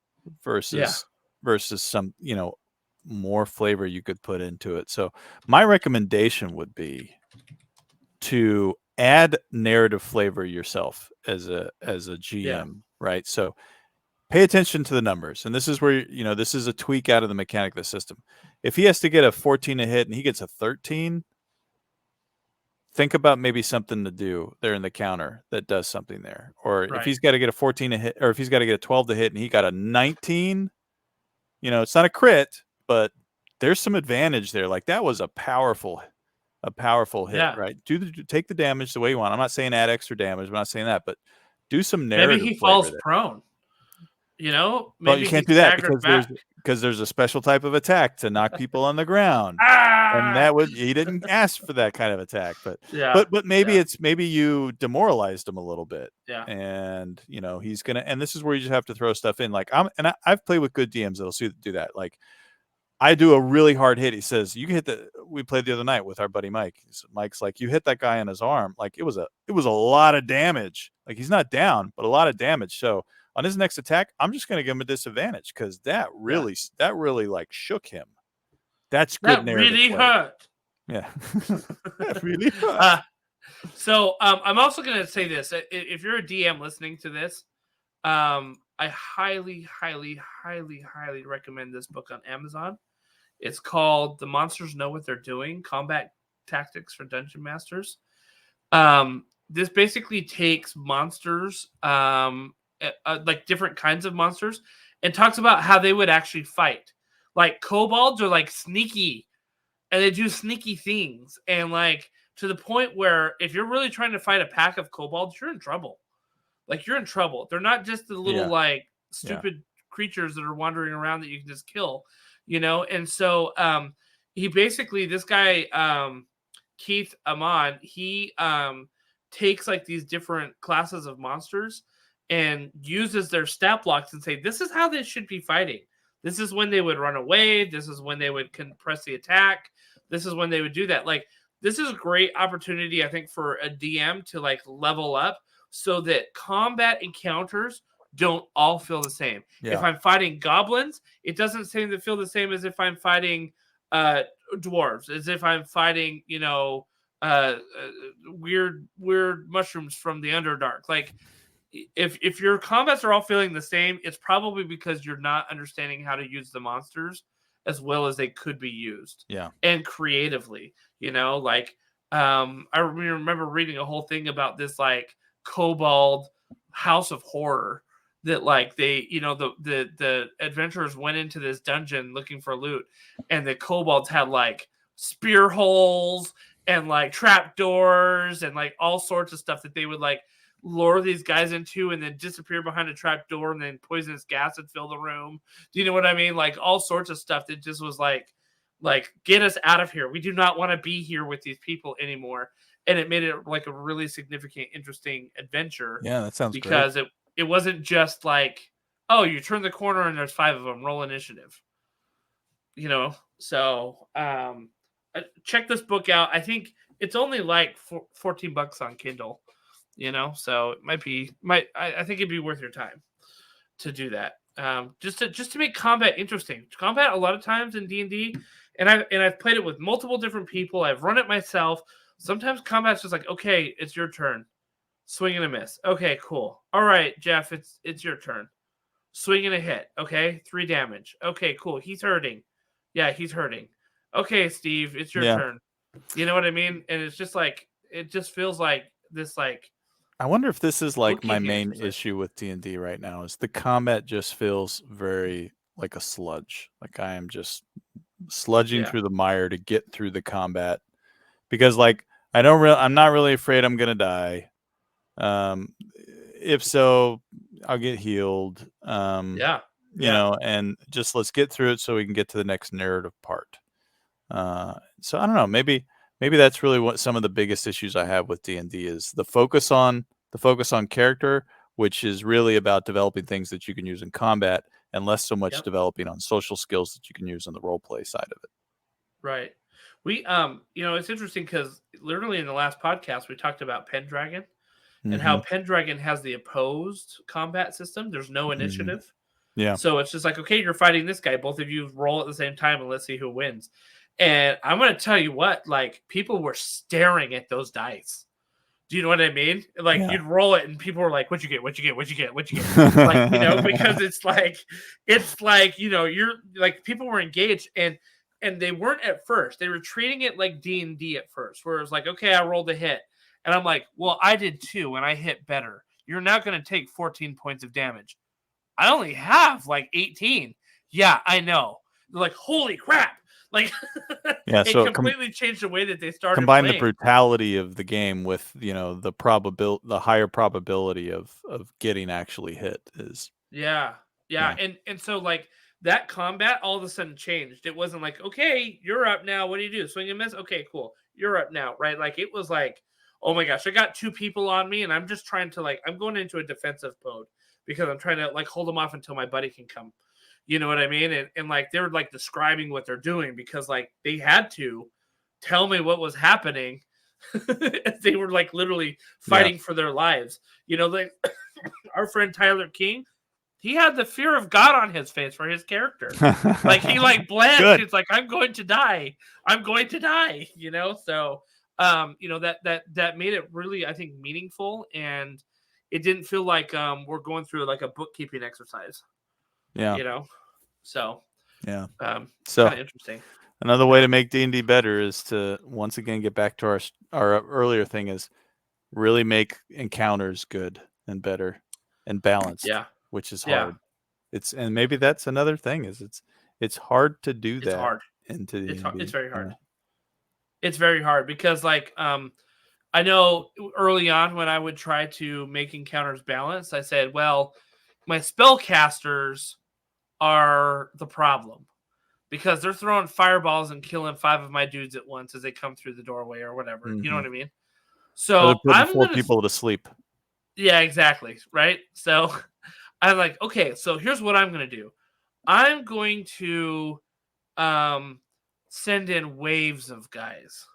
versus some, more flavor you could put into it. So my recommendation would be to add narrative flavor yourself as a GM, right? So pay attention to the numbers. And this is where, this is a tweak out of the mechanic of the system. If he has to get a 14 to hit and he gets a 13, think about maybe something to do there in the counter that does something there. Or if he's got to get a 14 to hit, or if he's got to get a 12 to hit and he got a 19, it's not a crit, but there's some advantage there. Like that was a powerful hit, right? Take the damage the way you want. I'm not saying add extra damage. I'm not saying that, but do some narrative. Maybe he falls prone. Maybe well, you can't do that because there's a special type of attack to knock people on the ground, and he didn't ask for that kind of attack. But maybe you demoralized him a little bit, and he's gonna. And this is where you just have to throw stuff in. Like I've played with good DMs that'll do that. Like I do a really hard hit. He says, "You hit we played the other night with our buddy Mike. Mike's like, you hit that guy on his arm. Like it was a lot of damage. Like he's not down, but a lot of damage. So on his next attack, I'm just going to give him a disadvantage because that really like shook him. That's good. That really hurt. Yeah, that really hurt. So I'm also going to say this: if you're a DM listening to this, I highly, highly, highly, highly recommend this book on Amazon. It's called "The Monsters Know What They're Doing: Combat Tactics for Dungeon Masters." This basically takes monsters, like different kinds of monsters, and talks about how they would actually fight. Like kobolds are like sneaky, and they do sneaky things, and like to the point where if you're really trying to fight a pack of kobolds, you're in trouble. Like you're in trouble. They're not just the little like stupid creatures that are wandering around that you can just kill, And so he basically, this guy Keith Amon, he takes like these different classes of monsters and uses their stat blocks and say, this is how they should be fighting. This is when they would run away. This is when they would compress the attack. This is when they would do that. Like this is a great opportunity, I think, for a DM to like level up so that combat encounters don't all feel the same. If I'm fighting goblins, it doesn't seem to feel the same as if I'm fighting dwarves, as if I'm fighting, weird mushrooms from the Underdark. Like if your combats are all feeling the same, it's probably because you're not understanding how to use the monsters as well as they could be used. And creatively, like I remember reading a whole thing about this like kobold house of horror that like they the adventurers went into this dungeon looking for loot, and the kobolds had like spear holes and like trap doors and like all sorts of stuff that they would like lure these guys into and then disappear behind a trap door, and then poisonous gas would fill the room. Do you know what I mean? Like all sorts of stuff that just was like get us out of here. We do not want to be here with these people anymore. And it made it like a really significant, interesting adventure. Yeah, that sounds because great. It wasn't just like, oh, you turn the corner and there's 5 of them, roll initiative. So check this book out. I think it's only like $14 on Kindle, so it I think it'd be worth your time to do that. Just to make combat interesting. Combat a lot of times in D&D, and I've played it with multiple different people. I've run it myself. Sometimes combat's just like, okay, it's your turn. Swing and a miss. Okay, cool. All right, Jeff, it's your turn. Swing and a hit. Okay, 3 damage. Okay, cool. He's hurting. Yeah, he's hurting. Okay, Steve, it's your turn. You know what I mean? And it's just like, it just feels like this like I wonder if this is like my Bookkeeping main especially. issue with D&D right now is the combat just feels very like a sludge. Like I am just sludging Yeah. through the mire to get through the combat because like I'm not really afraid I'm going to die. If so, I'll get healed. Yeah. You Yeah. know, and just let's get through it so we can get to the next narrative part. So I don't know, maybe that's really what some of the biggest issues I have with D&D is the focus on character, which is really about developing things that you can use in combat and less so much Yep. developing on social skills that you can use on the role play side of it. Right. We it's interesting because literally in the last podcast we talked about Pendragon and how Mm-hmm. Pendragon has the opposed combat system. There's no Mm-hmm. initiative. Yeah. So it's just like, okay, you're fighting this guy. Both of you roll at the same time and let's see who wins. And I'm going to tell you what, like, people were staring at those dice. Do you know what I mean? Like, Yeah. you'd roll it and people were like, what'd you get? What'd you get? What'd you get? What'd you get? Like, because it's like, you're like, people were engaged and they weren't at first. They were treating it like D&D at first, where it was like, okay, I rolled a hit. And I'm like, well, I did too, and I hit better. You're now going to take 14 points of damage. I only have like 18. Yeah, I know. They're like, holy crap. Like, Yeah, it so completely changed the way that they started combine the playing. brutality of the game with, the higher probability of getting actually hit is Yeah. yeah. And so like that combat all of a sudden changed. It wasn't like, okay, you're up now. What do you do? Swing and miss? Okay, cool. You're up now, right? Like it was like, oh my gosh, I got two people on me and I'm just trying to like, I'm going into a defensive mode because I'm trying to like hold them off until my buddy can come. You know what I mean? And like they were like describing what they're doing because like they had to tell me what was happening. They were like literally fighting for their lives. Like our friend Tyler King, he had the fear of God on his face for his character. Like he like blanched. Good. It's like, I'm going to die. I'm going to die. So that made it really, I think, meaningful, and it didn't feel like we're going through like a bookkeeping exercise. Yeah. So Yeah. so kind of interesting. Another way to make D&D better is to once again get back to our earlier thing is really make encounters good and better and balanced, Yeah. which is Yeah. hard. And maybe that's another thing is it's hard to do It's that hard. into It's hard. It's D&D. very hard. It's very hard because like I know early on when I would try to make encounters balanced, I said, well, my spellcasters are the problem because they're throwing fireballs and killing 5 of my dudes at once as they come through the doorway or whatever. Mm-hmm. You know what I mean? Or they're So putting I'm 4 going to... people to sleep. Yeah, exactly. Right? So I'm like, okay, so here's what I'm going to do. I'm going to send in waves of guys.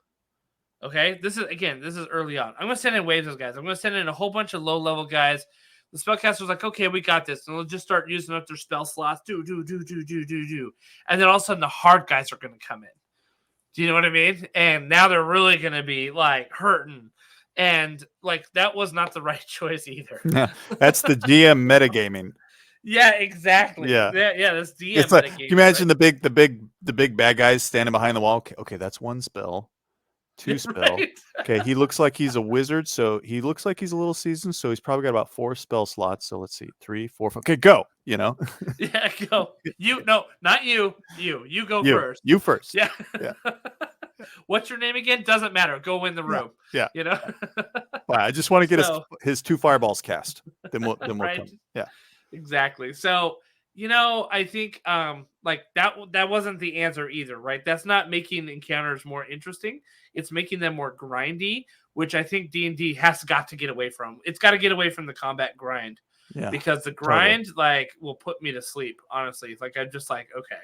Okay, this is early on. I'm going to send in waves of guys. I'm going to send in a whole bunch of low-level guys. The spellcaster's like, okay, we got this. And they'll just start using up their spell slots. Do. And then all of a sudden, the hard guys are going to come in. Do you know what I mean? And now they're really going to be, like, hurting. And, like, that was not the right choice either. That's the GM metagaming. Yeah, exactly. Yeah, that's DM it's like, metagaming. can you imagine right? the big bad guys standing behind the wall? Okay, that's one spell. 2 spell. Right? Okay, he looks like he's a wizard, so he looks like he's a little seasoned, so he's probably got about 4 spell slots. So let's see, 3, 4, 5. Okay, go. Yeah, go. No, not you. You go first. You first. Yeah. Yeah. What's your name again? Doesn't matter. Go in the room. Yeah. Well, I just want to get his 2 fireballs cast. Then we'll right? come. Yeah. Exactly. So, I think like that wasn't the answer either, right? That's not making encounters more interesting. It's making them more grindy, which I think D&D has got to get away from. It's got to get away from the combat grind. Yeah. Because the grind like will put me to sleep, honestly. Like I'm just like, okay,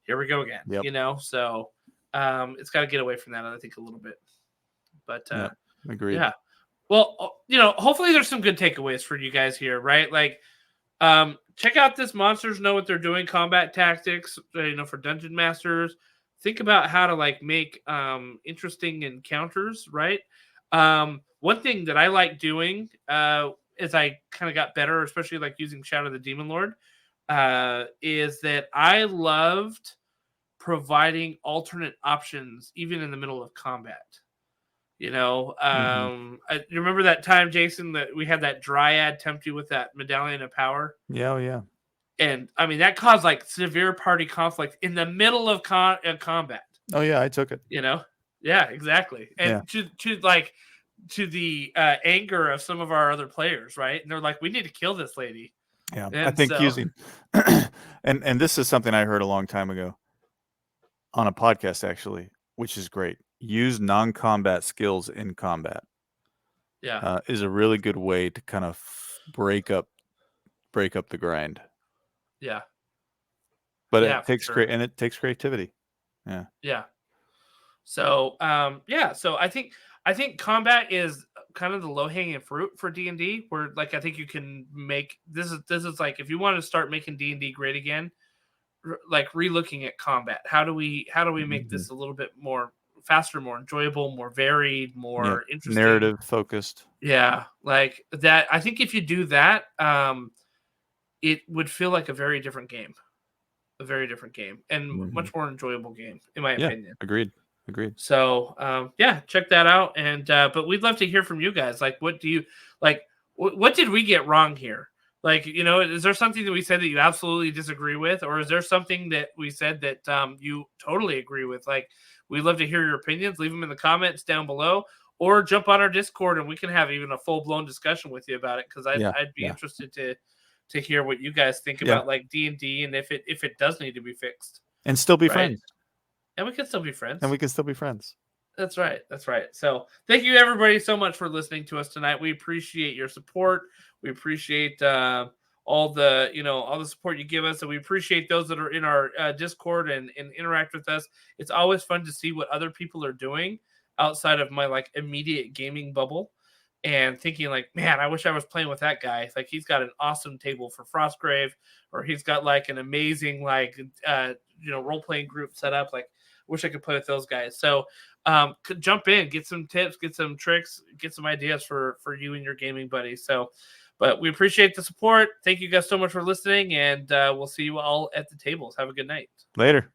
here we go again. Yep. So it's got to get away from that, I think, a little bit. But agreed. Yeah. Well, hopefully there's some good takeaways for you guys here, right? Like check out this Monsters Know What They're Doing combat tactics, for Dungeon Masters. Think about how to like make interesting encounters, right? One thing that I like doing as I kind of got better, especially like using Shadow of the Demon Lord, is that I loved providing alternate options even in the middle of combat. You know, you remember that time, Jason, that we had that dryad tempt you with that medallion of power? Yeah, yeah. And I mean, that caused like severe party conflict in the middle of combat. Oh yeah, I took it. You know, yeah, exactly. And to the anger of some of our other players, right? And they're like, we need to kill this lady. Yeah, and I think using and this is something I heard a long time ago on a podcast, actually, which is great. Use non-combat skills in combat. Yeah, Is a really good way to kind of break up the grind. Yeah, but yeah, it takes sure. it takes creativity. Yeah. So so I think combat is kind of the low hanging fruit for D&D, where like I think you can make this is like if you want to start making D&D great again, like relooking at combat. How do we make this a little bit more faster, more enjoyable, more varied, more interesting, narrative focused? Yeah, like that. I think if you do that, it would feel like a very different game, and much more enjoyable game, in my opinion. Agreed. So check that out. And but we'd love to hear from you guys. Like, what do you like? What did we get wrong here? Like, you know, is there something that we said that you absolutely disagree with, or is there something that we said that you totally agree with? Like, we'd love to hear your opinions. Leave them in the comments down below, or jump on our Discord and we can have even a full blown discussion with you about it. Because I'd be interested to hear what you guys think about like D&D and if it does need to be fixed and still be friends. And we can still be friends. That's right. So thank you everybody so much for listening to us tonight. We appreciate your support. We appreciate all the support you give us, and we appreciate those that are in our Discord and interact with us. It's always fun to see what other people are doing outside of my like immediate gaming bubble, and thinking like, man, I wish I was playing with that guy. It's like he's got an awesome table for Frostgrave, or he's got like an amazing like role playing group set up. Like, wish I could play with those guys. So jump in, get some tips, get some tricks, get some ideas for you and your gaming buddies. So, but we appreciate the support. Thank you guys so much for listening, and we'll see you all at the tables. Have a good night. Later.